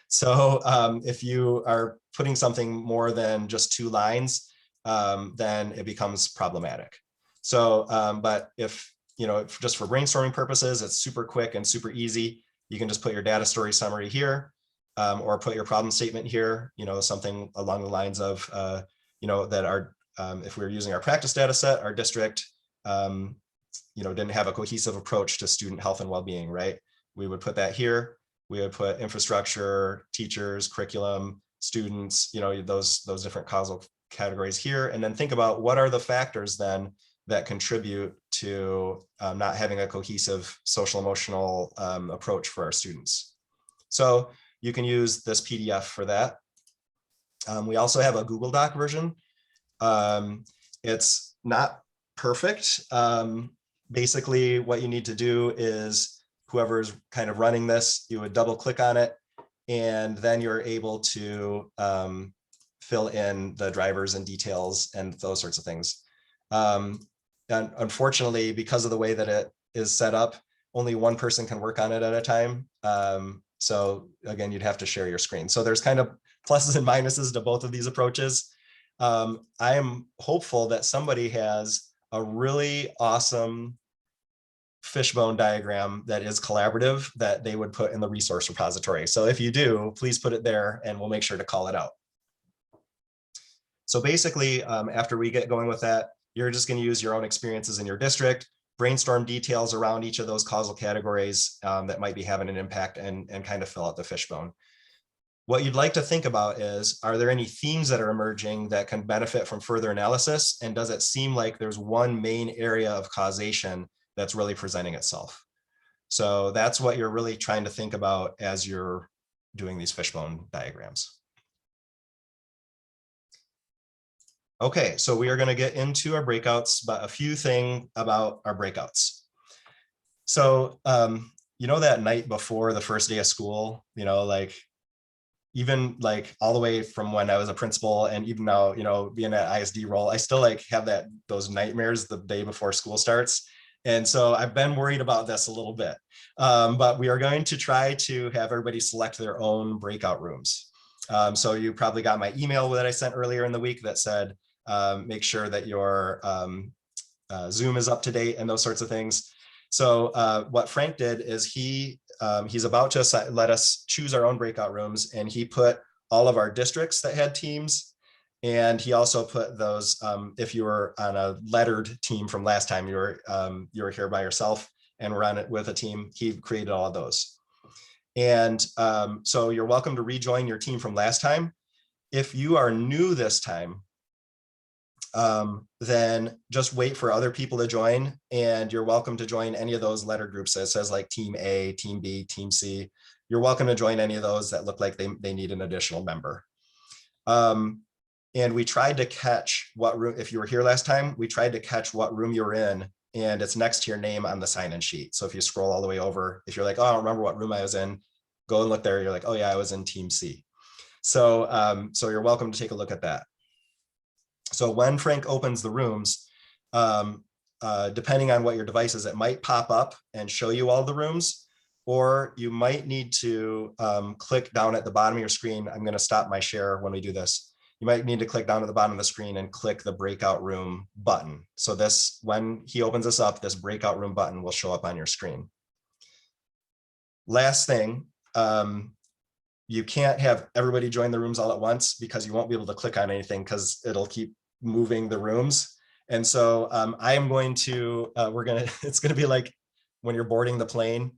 So if you are putting something more than just 2 lines, then it becomes problematic. So, but if, just for brainstorming purposes, it's super quick and super easy. You can just put your data story summary here, or put your problem statement here, something along the lines of, that our, if we were using our practice data set, our district, didn't have a cohesive approach to student health and well-being, right? We would put that here. We would put infrastructure, teachers, curriculum, students, those different causal categories here, and then think about what are the factors then that contribute to not having a cohesive social emotional approach for our students. So you can use this PDF for that. We also have a Google Doc version. It's not perfect. Basically, what you need to do is whoever's kind of running this, you would double click on it, and then you're able to fill in the drivers and details and those sorts of things. And unfortunately, because of the way that it is set up, only one person can work on it at a time. So again, you'd have to share your screen. So there's kind of pluses and minuses to both of these approaches. I am hopeful that somebody has a really awesome fishbone diagram that is collaborative that they would put in the resource repository. So if you do, please put it there and we'll make sure to call it out. So basically, after we get going with that, you're just going to use your own experiences in your district, brainstorm details around each of those causal categories that might be having an impact, and kind of fill out the fishbone. What you'd like to think about is, are there any themes that are emerging that can benefit from further analysis? And does it seem like there's one main area of causation that's really presenting itself? So that's what you're really trying to think about as you're doing these fishbone diagrams. Okay, so we are going to get into our breakouts, but a few things about our breakouts. So, that night before the first day of school, even all the way from when I was a principal, and even now, being at ISD role, I still have those nightmares the day before school starts. And so I've been worried about this a little bit, but we are going to try to have everybody select their own breakout rooms. So you probably got my email that I sent earlier in the week that said, make sure that your Zoom is up to date and those sorts of things. So what Frank did is he's about to let us choose our own breakout rooms, and he put all of our districts that had teams. And he also put those, if you were on a lettered team from last time, you were here by yourself and were on it with a team, he created all of those. And so you're welcome to rejoin your team from last time. If you are new this time, then just wait for other people to join, and you're welcome to join any of those letter groups that says like Team A, Team B, Team C. You're welcome to join any of those that look like they need an additional member. And we tried to catch what room, if you were here last time, we tried to catch what room you're in, and it's next to your name on the sign-in sheet. So if you scroll all the way over, if you're like, oh, I don't remember what room I was in, go and look there. You're like, oh yeah, I was in Team C. So, so you're welcome to take a look at that. So when Frank opens the rooms, depending on what your device is, it might pop up and show you all the rooms, or you might need to click down at the bottom of your screen. I'm going to stop my share when we do this. You might need to click down at the bottom of the screen and click the breakout room button. So this, when he opens this up, this breakout room button will show up on your screen. Last thing, you can't have everybody join the rooms all at once because you won't be able to click on anything because it'll keep moving the rooms. And so I am going to, it's going to be like when you're boarding the plane.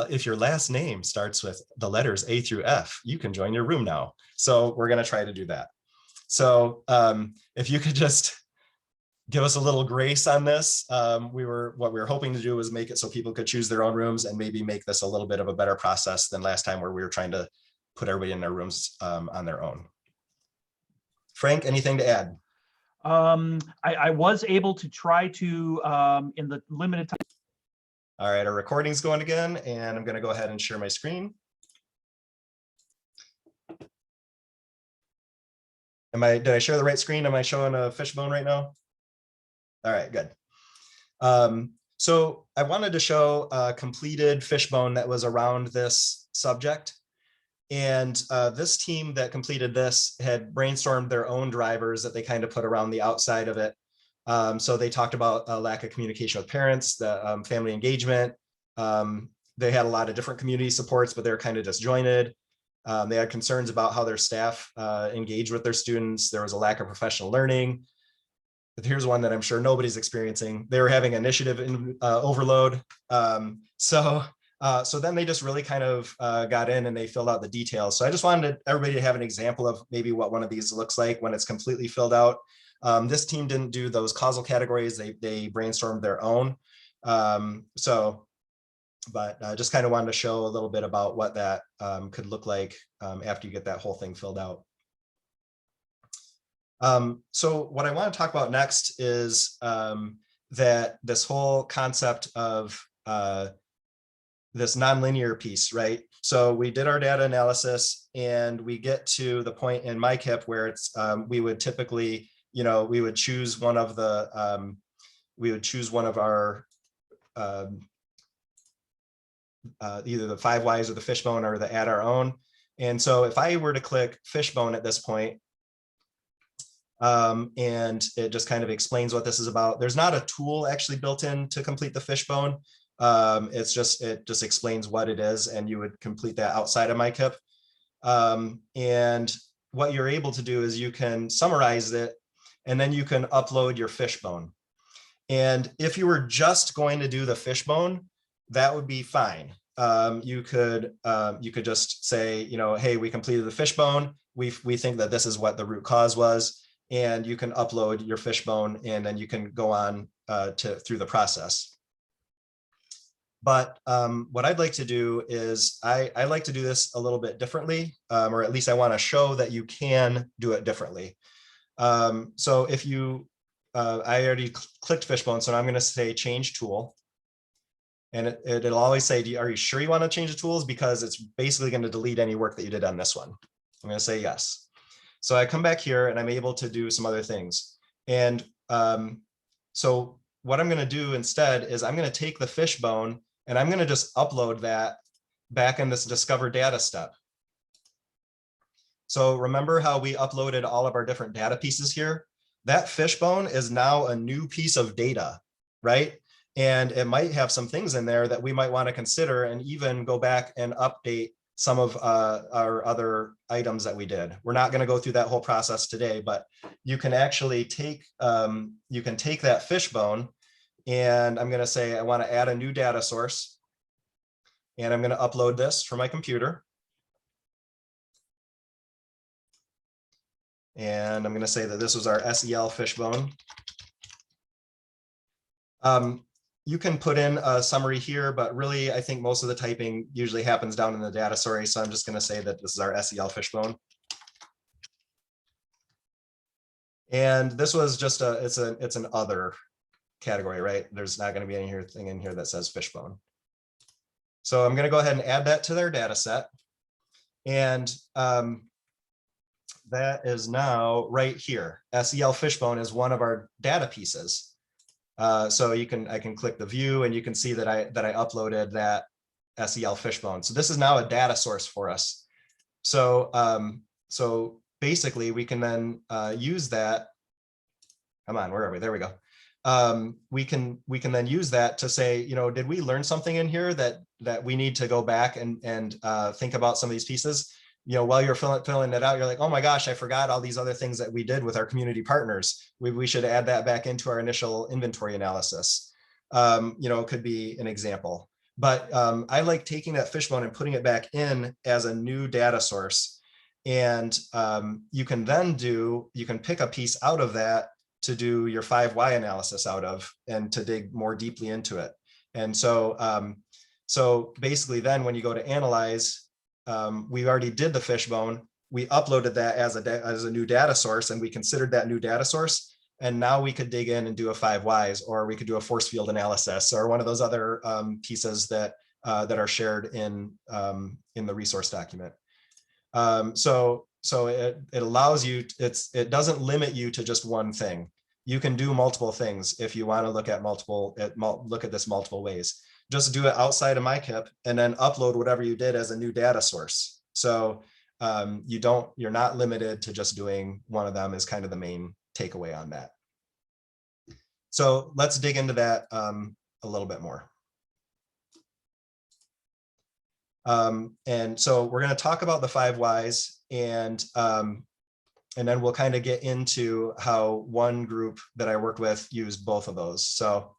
If your last name starts with the letters A through F, you can join your room now. So we're going to try to do that. So if you could just give us a little grace on this, what we were hoping to do was make it so people could choose their own rooms and maybe make this a little bit of a better process than last time where we were trying to put everybody in their rooms on their own. Frank, anything to add? I was able to try to, in the limited time. All right, our recording's going again, and I'm going to go ahead and share my screen. Did I share the right screen? Am I showing a fishbone right now? All right, good. So I wanted to show a completed fishbone that was around this subject. And this team that completed this had brainstormed their own drivers that they kind of put around the outside of it. So they talked about a lack of communication with parents, the family engagement. They had a lot of different community supports, but they're kind of disjointed. They had concerns about how their staff engage with their students. There was a lack of professional learning. But here's one that I'm sure nobody's experiencing. They were having initiative overload. So then they just really kind of got in and they filled out the details. So I just wanted everybody to have an example of maybe what one of these looks like when it's completely filled out. This team didn't do those causal categories. They brainstormed their own. But just kind of wanted to show a little bit about what that could look like after you get that whole thing filled out. So what I want to talk about next is that this whole concept of this nonlinear piece, right? So we did our data analysis and we get to the point in MICIP where it's we would typically, we would choose one of the our either the 5 whys or the fishbone or the add our own. And so if I were to click fishbone at this point, and it just kind of explains what this is about. There's not a tool actually built in to complete the fishbone. It just explains what it is, and you would complete that outside of MICIP. And what you're able to do is you can summarize it, and then you can upload your fishbone. And if you were just going to do the fishbone, that would be fine. You could just say, hey, we completed the fishbone. We think that this is what the root cause was, and you can upload your fishbone, and then you can go on through the process. But what I'd like to do is I like to do this a little bit differently, or at least I want to show that you can do it differently. So if you, I already clicked fishbone, so I'm going to say change tool. And it'll always say, are you sure you want to change the tools? Because it's basically going to delete any work that you did on this one. I'm going to say yes. So I come back here and I'm able to do some other things. And so what I'm going to do instead is I'm going to take the fishbone and I'm going to just upload that back in this discover data step. So remember how we uploaded all of our different data pieces here? That fishbone is now a new piece of data, right? And it might have some things in there that we might want to consider and even go back and update some of our other items that we did. We're not going to go through that whole process today, but you can actually take that fishbone, and I'm going to say I want to add a new data source, and I'm going to upload this from my computer. And I'm going to say that this was our SEL Fishbone. You can put in a summary here, but really I think most of the typing usually happens down in the data source. So I'm just going to say that this is our SEL Fishbone. And this was just it's an other category, right? There's not going to be anything in here that says Fishbone. So I'm going to go ahead and add that to their data set. And that is now right here. SEL Fishbone is one of our data pieces. So I can click the view and you can see that I uploaded that SEL Fishbone. So this is now a data source for us. So so basically we can then use that. Come on, where are we? There we go. We can then use that to say, you know, did we learn something in here that we need to go back and think about some of these pieces? You know, while you're filling it out, you're like, oh my gosh, I forgot all these other things that we did with our community partners. We should add that back into our initial inventory analysis. You know, it could be an example. But I like taking that Fishbone and putting it back in as a new data source. And you can pick a piece out of that to do your 5 why analysis out of and to dig more deeply into it. And so, so basically then when you go to analyze, we already did the Fishbone. We uploaded that as a new data source and we considered that new data source. And now we could dig in and do a 5 whys, or we could do a force field analysis, or one of those other pieces that are shared in the resource document. So it allows you, it doesn't limit you to just one thing. You can do multiple things if you want to look at this multiple ways. Just do it outside of MICIP and then upload whatever you did as a new data source. So you're not limited to just doing one of them is kind of the main takeaway on that. So let's dig into that a little bit more. And so we're going to talk about the 5 whys and then we'll kind of get into how one group that I worked with used both of those. So,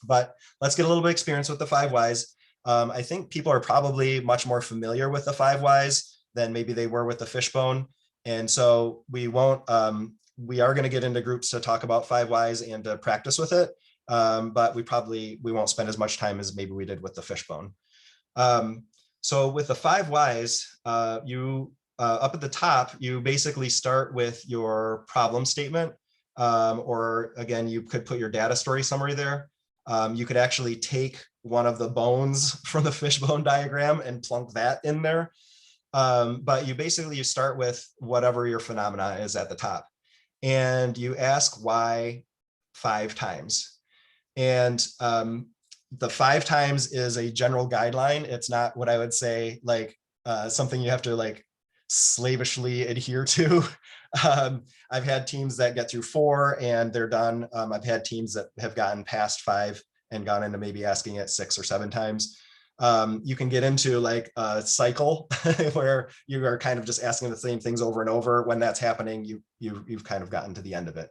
but let's get a little bit of experience with the 5 whys. I think people are probably much more familiar with the 5 whys than maybe they were with the Fishbone. And so we won't, we are going to get into groups to talk about 5 whys and to practice with it. But we won't spend as much time as maybe we did with the Fishbone. So with the 5 whys, up at the top, you basically start with your problem statement, or again, you could put your data story summary there. You could actually take one of the bones from the Fishbone diagram and plunk that in there. But you start with whatever your phenomena is at the top. And you ask why 5 times. And the 5 times is a general guideline. It's not what I would say like something you have to like slavishly adhere to. I've had teams that get through 4 and they're done. I've had teams that have gotten past 5 and gone into maybe asking it 6 or 7 times. You can get into like a cycle where you are kind of just asking the same things over and over. When that's happening, you've kind of gotten to the end of it.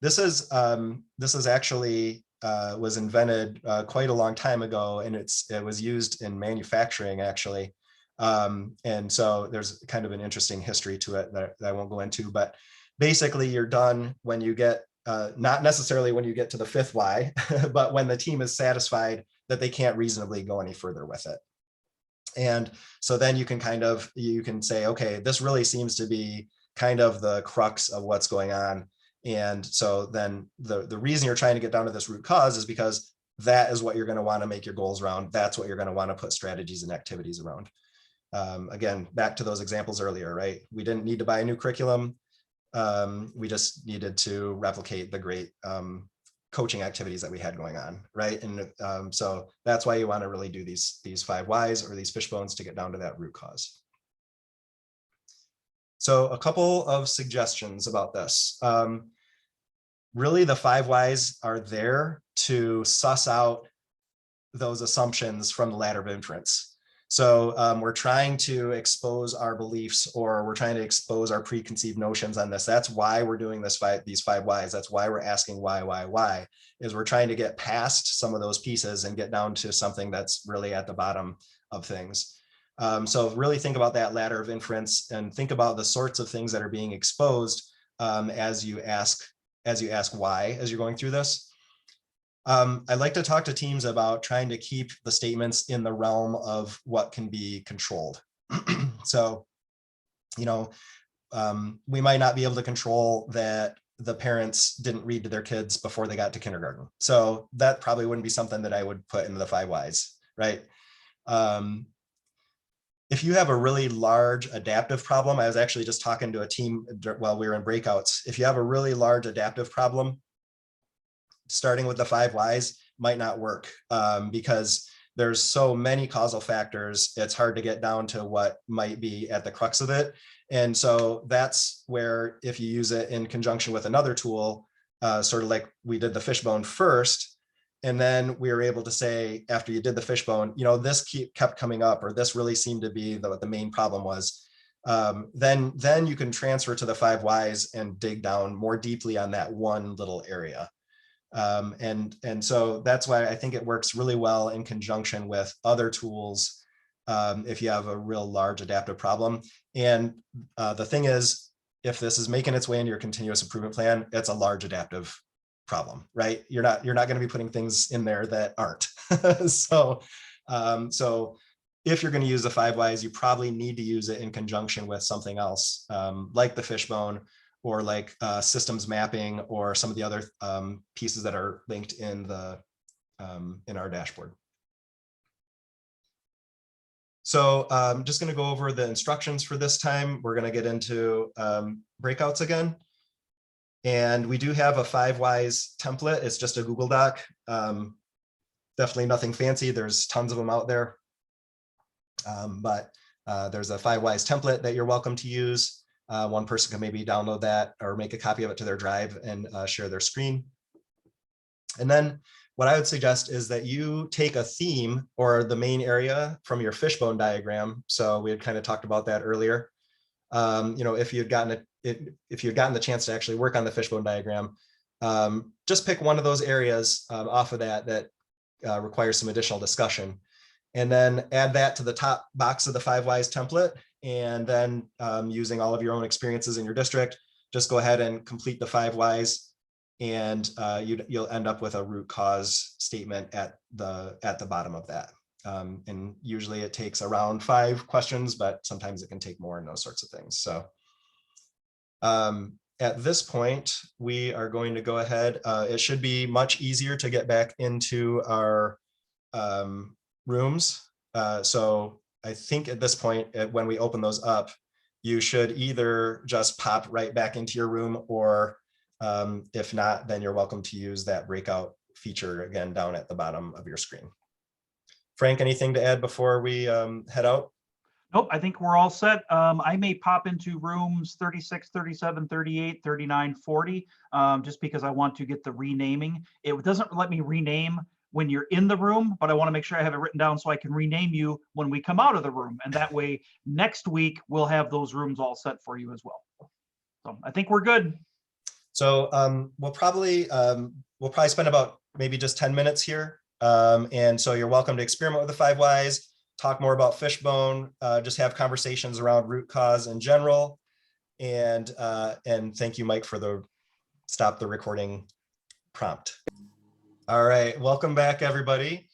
This is actually was invented quite a long time ago, and it was used in manufacturing actually. And so there's kind of an interesting history to it that I won't go into, but basically you're done when you get, not necessarily when you get to the 5th why, but when the team is satisfied that they can't reasonably go any further with it. And so then you can say, okay, this really seems to be kind of the crux of what's going on. And so then the reason you're trying to get down to this root cause is because that is what you're going to want to make your goals around. That's what you're going to want to put strategies and activities around. Again, back to those examples earlier, right? We didn't need to buy a new curriculum. We just needed to replicate the great coaching activities that we had going on, right? And so that's why you want to really do these 5 whys or these fishbones to get down to that root cause. So a couple of suggestions about this. Really, the 5 whys are there to suss out those assumptions from the ladder of inference. So we're trying to expose our beliefs, or we're trying to expose our preconceived notions on this. That's why we're doing these 5 whys. That's why we're asking why, is we're trying to get past some of those pieces and get down to something that's really at the bottom of things. So really think about that ladder of inference and think about the sorts of things that are being exposed as you ask why as you're going through this. I like to talk to teams about trying to keep the statements in the realm of what can be controlled. So, you know, we might not be able to control that the parents didn't read to their kids before they got to kindergarten. So that probably wouldn't be something that I would put into the 5 whys, right? If you have a really large adaptive problem, I was actually just talking to a team while we were in breakouts. If you have a really large adaptive problem, starting with the 5 whys might not work because there's so many causal factors. It's hard to get down to what might be at the crux of it. And so that's where if you use it in conjunction with another tool, sort of like we did the Fishbone first, and then we were able to say, after you did the Fishbone, you know, this kept coming up, or this really seemed to be what the main problem was. Then you can transfer to the 5 whys and dig down more deeply on that one little area. And so that's why I think it works really well in conjunction with other tools if you have a real large adaptive problem. And the thing is, if this is making its way into your continuous improvement plan, it's a large adaptive problem, right? You're not going to be putting things in there that aren't. So if you're going to use the 5 whys, you probably need to use it in conjunction with something else, like the Fishbone, or like systems mapping, or some of the other pieces that are linked in the in our dashboard. So I'm just going to go over the instructions for this time. We're going to get into breakouts again. And we do have a 5 whys template. It's just a Google Doc. Definitely nothing fancy. There's tons of them out there. But there's a 5 whys template that you're welcome to use. One person can maybe download that or make a copy of it to their drive and share their screen. And then what I would suggest is that you take a theme or the main area from your Fishbone diagram. So we had kind of talked about that earlier. You know, if you'd gotten the chance to actually work on the Fishbone diagram, just pick one of those areas off of that requires some additional discussion, and then add that to the top box of the 5 whys template. And then using all of your own experiences in your district, just go ahead and complete the 5 whys, and you'll end up with a root cause statement at the bottom of that. And usually it takes around 5 questions, but sometimes it can take more and those sorts of things. So at this point, we are going to go ahead. It should be much easier to get back into our rooms. So I think at this point, when we open those up, you should either just pop right back into your room, or if not, then you're welcome to use that breakout feature again down at the bottom of your screen. Frank, anything to add before we head out? Nope, I think we're all set. I may pop into rooms 36, 37, 38, 39, 40, just because I want to get the renaming. It doesn't let me rename when you're in the room, but I want to make sure I have it written down so I can rename you when we come out of the room. And that way, next week, we'll have those rooms all set for you as well. So I think we're good. So we'll probably spend about maybe just 10 minutes here. And so you're welcome to experiment with the 5 whys, talk more about Fishbone, just have conversations around root cause in general. And thank you, Mike, for the stop the recording prompt. All right, welcome back, everybody.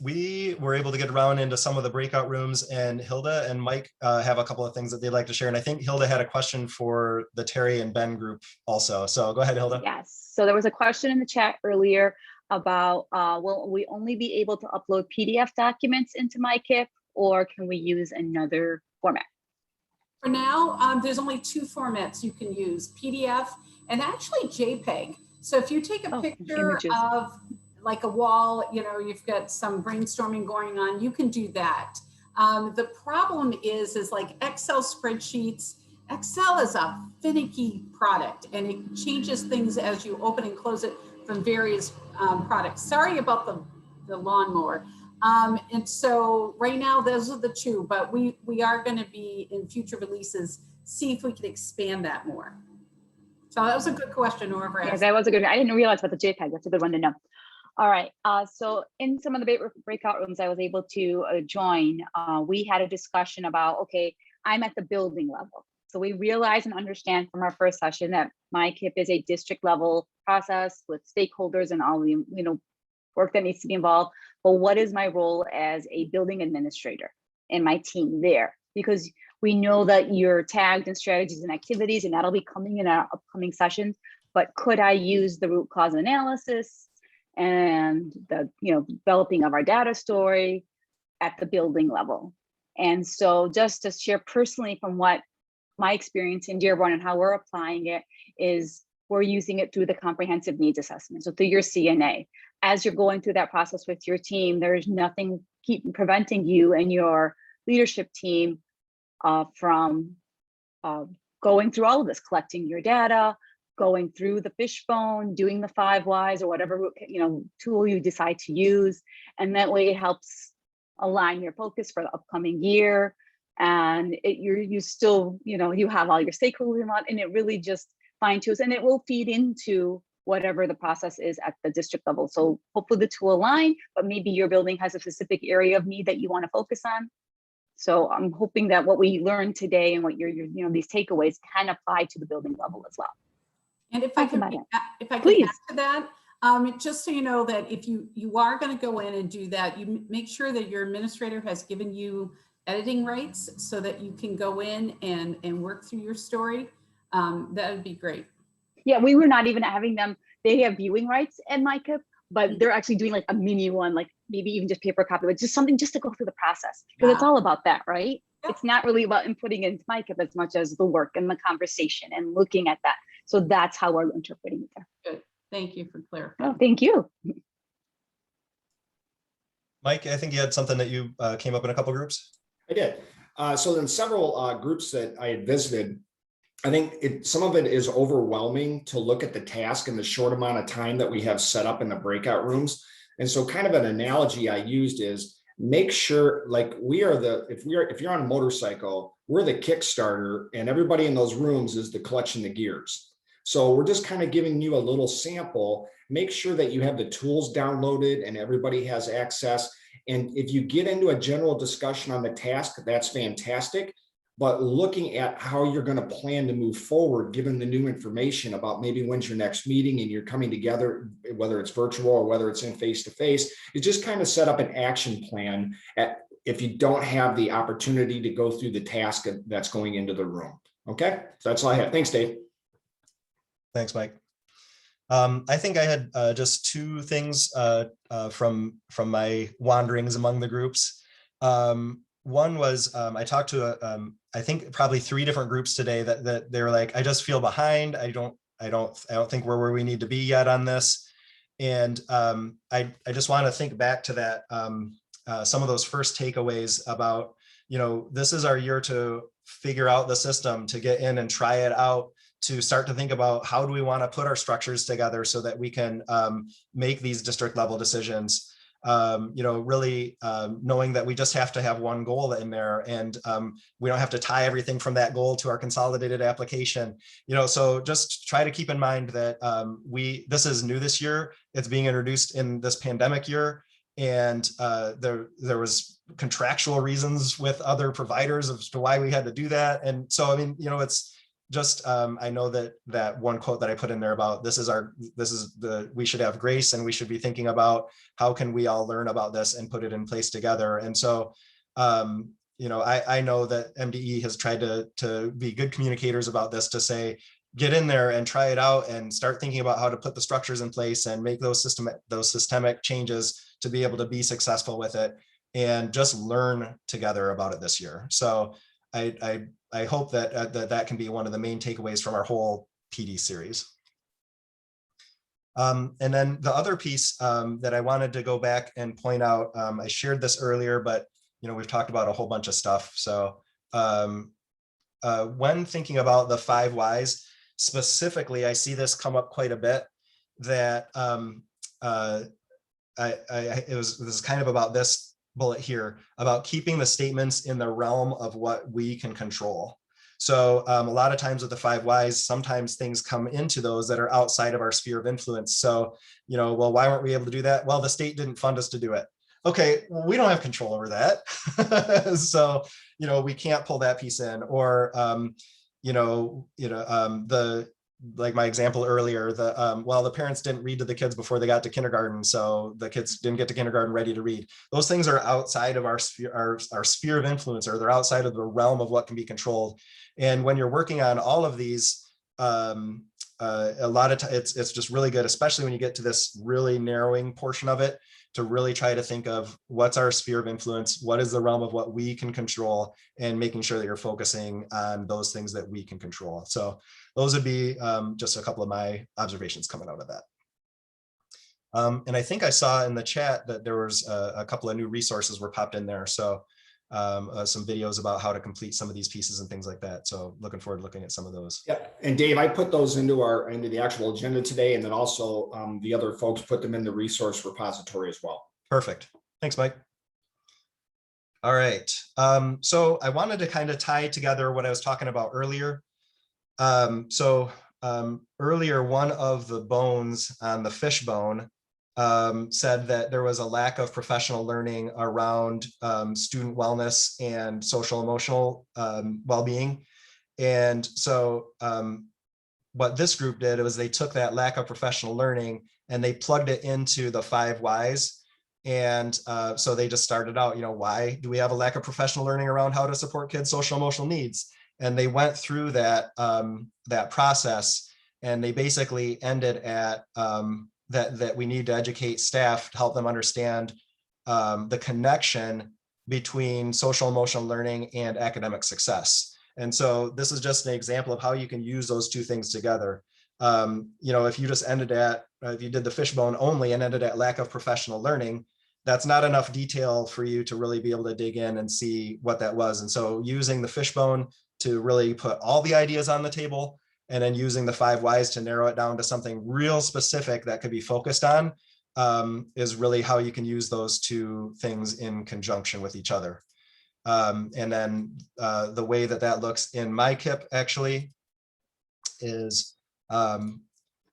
We were able to get around into some of the breakout rooms, and Hilda and Mike have a couple of things that they'd like to share. And I think Hilda had a question for the Terry and Ben group also. So go ahead, Hilda. Yes, so there was a question in the chat earlier about will we only be able to upload PDF documents into MICIP, or can we use another format? For now, there's only 2 formats you can use, PDF and actually JPEG. So if you take a picture of like a wall, you know, you've got some brainstorming going on, you can do that. The problem is like Excel spreadsheets. Excel is a finicky product, and it changes things as you open and close it from various products. Sorry about the lawnmower. And so right now, those are the 2, but we are going to be in future releases, see if we can expand that more. So that was a good question, whoever asked. Yeah, that was a good one. I didn't realize about the JPEG. That's a good one to know. All right. So in some of the breakout rooms I was able to join, we had a discussion about, okay, I'm at the building level. So we realize and understand from our first session that MICIP is a district level process with stakeholders and all the work that needs to be involved. But what is my role as a building administrator and my team there? Because we know that you're tagged in strategies and activities, and that'll be coming in our upcoming sessions. But could I use the root cause analysis and the developing of our data story at the building level? And so just to share personally from what my experience in Dearborn and how we're applying it is we're using it through the comprehensive needs assessment. So through your CNA, as you're going through that process with your team, there's nothing preventing you and your leadership team from going through all of this, collecting your data, going through the Fishbone, doing the 5 whys or whatever tool you decide to use, and that way it helps align your focus for the upcoming year. And you still you have all your stakeholders on, and it really just fine tunes, and it will feed into whatever the process is at the district level. So hopefully the two align, but maybe your building has a specific area of need that you want to focus on. So I'm hoping that what we learned today and what your these takeaways can apply to the building level as well. And if I could add to that, just so you know that if you are going to go in and do that, you make sure that your administrator has given you editing rights so that you can go in and work through your story. That would be great. Yeah, we were not even having them. They have viewing rights at MICIP, but they're actually doing like a mini one, like maybe even just paper copy, but just something just to go through the process, because it's all about that, right? Yep. It's not really about inputting into MICIP as much as the work and the conversation and looking at that. So that's how we're interpreting it there. Good. Thank you for clarifying. Oh, thank you. Mike, I think you had something that you came up in a couple groups. I did. So in several groups that I had visited, I think some of it is overwhelming to look at the task in the short amount of time that we have set up in the breakout rooms. And so kind of an analogy I used is make sure, like if you're on a motorcycle, we're the Kickstarter and everybody in those rooms is the clutch and the gears. So we're just kind of giving you a little sample. Make sure that you have the tools downloaded and everybody has access. And if you get into a general discussion on the task, that's fantastic. But looking at how you're going to plan to move forward, given the new information about maybe when's your next meeting and you're coming together, whether it's virtual or whether it's in face-to-face, you just kind of set up an action plan if you don't have the opportunity to go through the task that's going into the room. Okay, so that's all I have. Thanks, Dave. Thanks, Mike. I think I had just two things from my wanderings among the groups. One was I talked to I think probably 3 different groups today that they were like, I just feel behind. I don't think we're where we need to be yet on this. And I just want to think back to that some of those first takeaways about this is our year to figure out the system, to get in and try it out, to start to think about how do we want to put our structures together so that we can make these district level decisions. Really knowing that we just have to have one goal in there, and we don't have to tie everything from that goal to our consolidated application. So just try to keep in mind that this is new this year. It's being introduced in this pandemic year, and there was contractual reasons with other providers as to why we had to do that. And so, I mean, it's just I know that one quote that I put in there about we should have grace, and we should be thinking about how can we all learn about this and put it in place together. And so I know that MDE has tried to be good communicators about this, to say get in there and try it out and start thinking about how to put the structures in place and make those systemic changes to be able to be successful with it, and just learn together about it this year. So I hope that can be one of the main takeaways from our whole PD series. And then the other piece that I wanted to go back and point out, I shared this earlier, but we've talked about a whole bunch of stuff. So when thinking about the 5 whys, specifically, I see this come up quite a bit, that this is kind of about this bullet here, about keeping the statements in the realm of what we can control. So a lot of times with the 5 whys, sometimes things come into those that are outside of our sphere of influence. So, well, why weren't we able to do that? Well, the state didn't fund us to do it. Okay, well, we don't have control over that. So, we can't pull that piece in, or, like my example earlier, the parents didn't read to the kids before they got to kindergarten, so the kids didn't get to kindergarten ready to read. Those things are outside of our sphere of influence, or they're outside of the realm of what can be controlled. And when you're working on all of these, a lot of times it's just really good, especially when you get to this really narrowing portion of it, to really try to think of what's our sphere of influence, what is the realm of what we can control, and making sure that you're focusing on those things that we can control. So those would be just a couple of my observations coming out of that. And I think I saw in the chat that there was a couple of new resources were popped in there. So some videos about how to complete some of these pieces and things like that. So looking forward to looking at some of those. Yep. And Dave, I put those into the actual agenda today, and then also the other folks put them in the resource repository as well. Perfect. Thanks, Mike. All right. So I wanted to kind of tie together what I was talking about earlier. Earlier, one of the bones on the fishbone said that there was a lack of professional learning around student wellness and social emotional well-being. And so what this group did was they took that lack of professional learning and they plugged it into the 5 whys. And so they just started out, why do we have a lack of professional learning around how to support kids' social emotional needs? And they went through that that process, and they basically ended at that we need to educate staff to help them understand the connection between social emotional learning and academic success. And so this is just an example of how you can use those two things together. If you just ended at, if you did the fishbone only and ended at lack of professional learning, that's not enough detail for you to really be able to dig in and see what that was. And so using the fishbone to really put all the ideas on the table, and then using the 5 whys to narrow it down to something real specific that could be focused on, is really how you can use those two things in conjunction with each other. And then the way that looks in MICIP actually is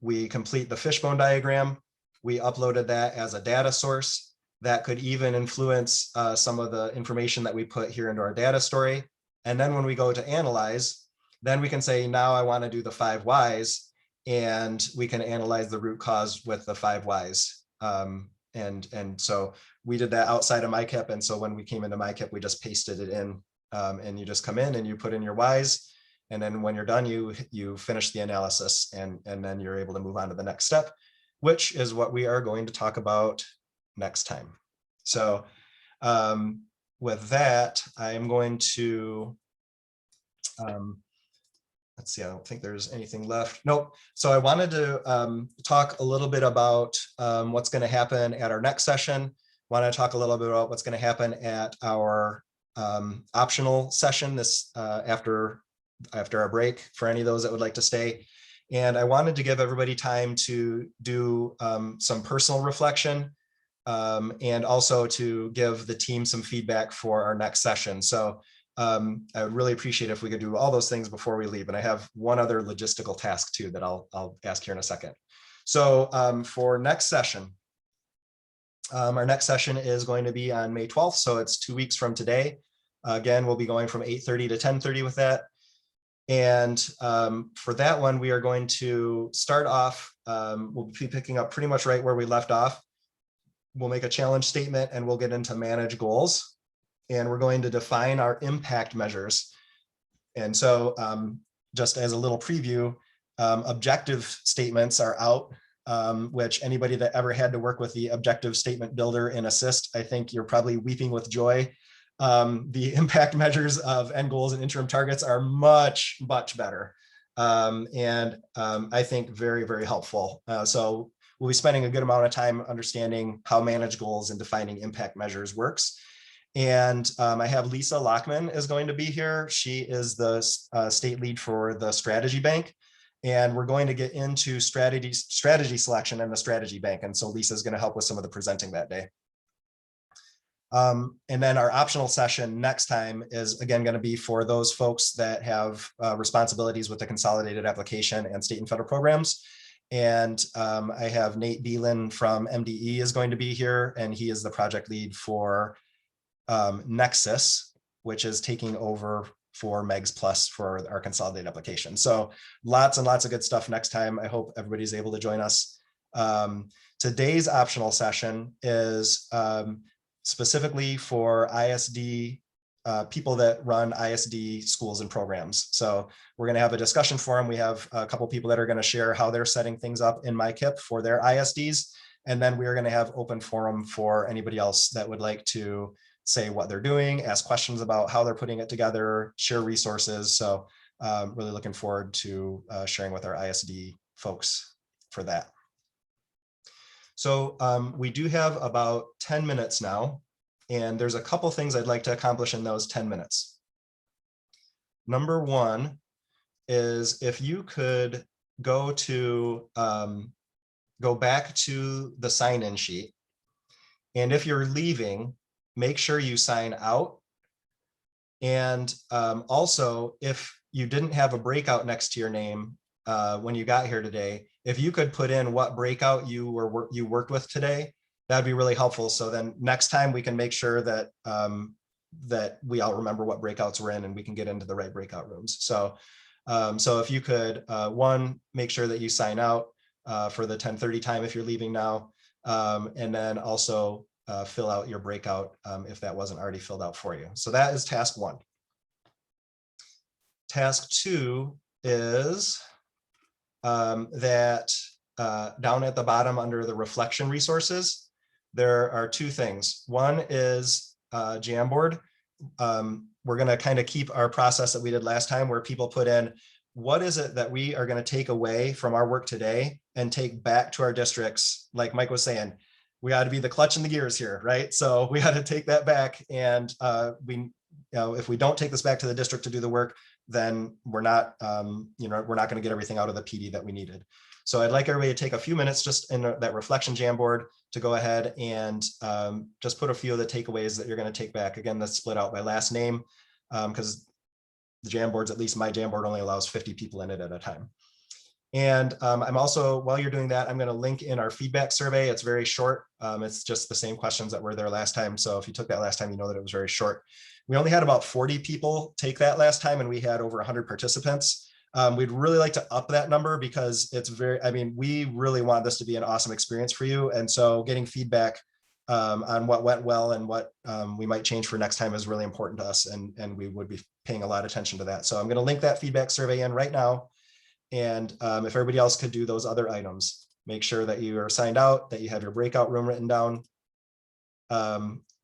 we complete the fishbone diagram. We uploaded that as a data source that could even influence some of the information that we put here into our data story. And then when we go to analyze, then we can say, now I want to do the 5 whys, and we can analyze the root cause with the 5 whys. And so we did that outside of MICIP. And so when we came into MICIP, we just pasted it in, and you just come in and you put in your whys. And then when you're done, you finish the analysis, and then you're able to move on to the next step, which is what we are going to talk about next time. So with that, I am going to, let's see, I don't think there's anything left. Nope. So I wanted to talk a little bit about what's going to happen at our next session. Want to talk a little bit about what's going to happen at our optional session this after our break, for any of those that would like to stay. And I wanted to give everybody time to do some personal reflection, and also to give the team some feedback for our next session. So I would really appreciate if we could do all those things before we leave. And I have one other logistical task too that I'll ask here in a second. So for next session, our next session is going to be on May 12th. So it's 2 weeks from today. Again, we'll be going from 8:30 to 10:30 with that. And for that one, we are going to start off, we'll be picking up pretty much right where we left off. We'll make a challenge statement and we'll get into manage goals. And we're going to define our impact measures. And so just as a little preview, objective statements are out, which anybody that ever had to work with the objective statement builder in Assist, I think you're probably weeping with joy. The impact measures of end goals and interim targets are much, much better. And I think very, very helpful. So we'll be spending a good amount of time understanding how manage goals and defining impact measures works. And I have Lisa Lockman is going to be here. She is the state lead for the strategy bank. And we're going to get into strategy selection and the strategy bank. And so Lisa is going to help with some of the presenting that day. And then our optional session next time is again going to be for those folks that have responsibilities with the consolidated application and state and federal programs. And I have Nate Beelan from MDE is going to be here, and he is the project lead for Nexus, which is taking over for Megs Plus for our consolidated application. So lots and lots of good stuff next time. I hope everybody's able to join us. Today's optional session is specifically for ISD people that run ISD schools and programs. So we're going to have a discussion forum. We have a couple people that are going to share how they're setting things up in MICIP for their ISDs. And then we're going to have open forum for anybody else that would like to say what they're doing, ask questions about how they're putting it together, share resources. So really looking forward to sharing with our ISD folks for that. So we do have about 10 minutes now, and there's a couple things I'd like to accomplish in those 10 minutes. Number one is if you could go back to the sign-in sheet, and if you're leaving, make sure you sign out. And also, if you didn't have a breakout next to your name when you got here today, if you could put in what breakout you worked with today, that'd be really helpful. So then next time we can make sure that that we all remember what breakouts we're in and we can get into the right breakout rooms. So so if you could, one, make sure that you sign out for the 10:30 time if you're leaving now, and then also fill out your breakout if that wasn't already filled out for you. So that is task one. Task two is that down at the bottom under the reflection resources, there are two things. One is Jamboard. We're going to kind of keep our process that we did last time where people put in, what is it that we are going to take away from our work today and take back to our districts? Like Mike was saying, we got to be the clutch in the gears here, right? So we got to take that back. And if we don't take this back to the district to do the work, then we're not, we're not going to get everything out of the PD that we needed. So I'd like everybody to take a few minutes just in that reflection Jamboard to go ahead and just put a few of the takeaways that you're going to take back. Again, that's split out by last name because the Jamboards, at least my Jamboard, only allows 50 people in it at a time. And I'm also, while you're doing that, I'm going to link in our feedback survey. It's very short. It's just the same questions that were there last time. So if you took that last time, you know that it was very short. We only had about 40 people take that last time, and we had over 100 participants. We'd really like to up that number because it's we really want this to be an awesome experience for you. And so getting feedback on what went well and what we might change for next time is really important to us. And we would be paying a lot of attention to that. So I'm going to link that feedback survey in right now. And if everybody else could do those other items, make sure that you are signed out, that you have your breakout room written down,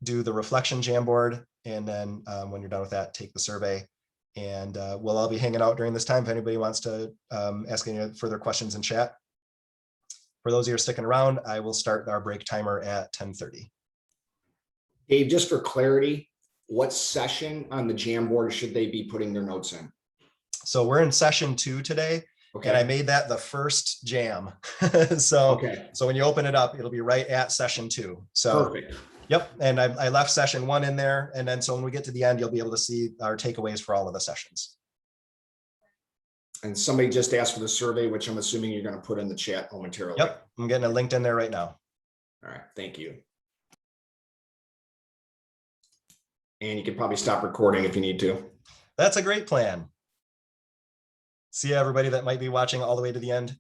do the reflection Jamboard, and then when you're done with that, take the survey. And we'll all be hanging out during this time if anybody wants to ask any further questions in chat. For those of you who are sticking around, I will start our break timer at 10:30. Dave, just for clarity, what session on the Jamboard should they be putting their notes in? So we're in session 2 today. Okay. And I made that the first jam. So when you open it up, it'll be right at session 2. So perfect. Yep. And I left session 1 in there. And then so when we get to the end, you'll be able to see our takeaways for all of the sessions. And somebody just asked for the survey, which I'm assuming you're going to put in the chat momentarily. Yep. I'm getting it linked in there right now. All right. Thank you. And you can probably stop recording if you need to. That's a great plan. See everybody that might be watching all the way to the end.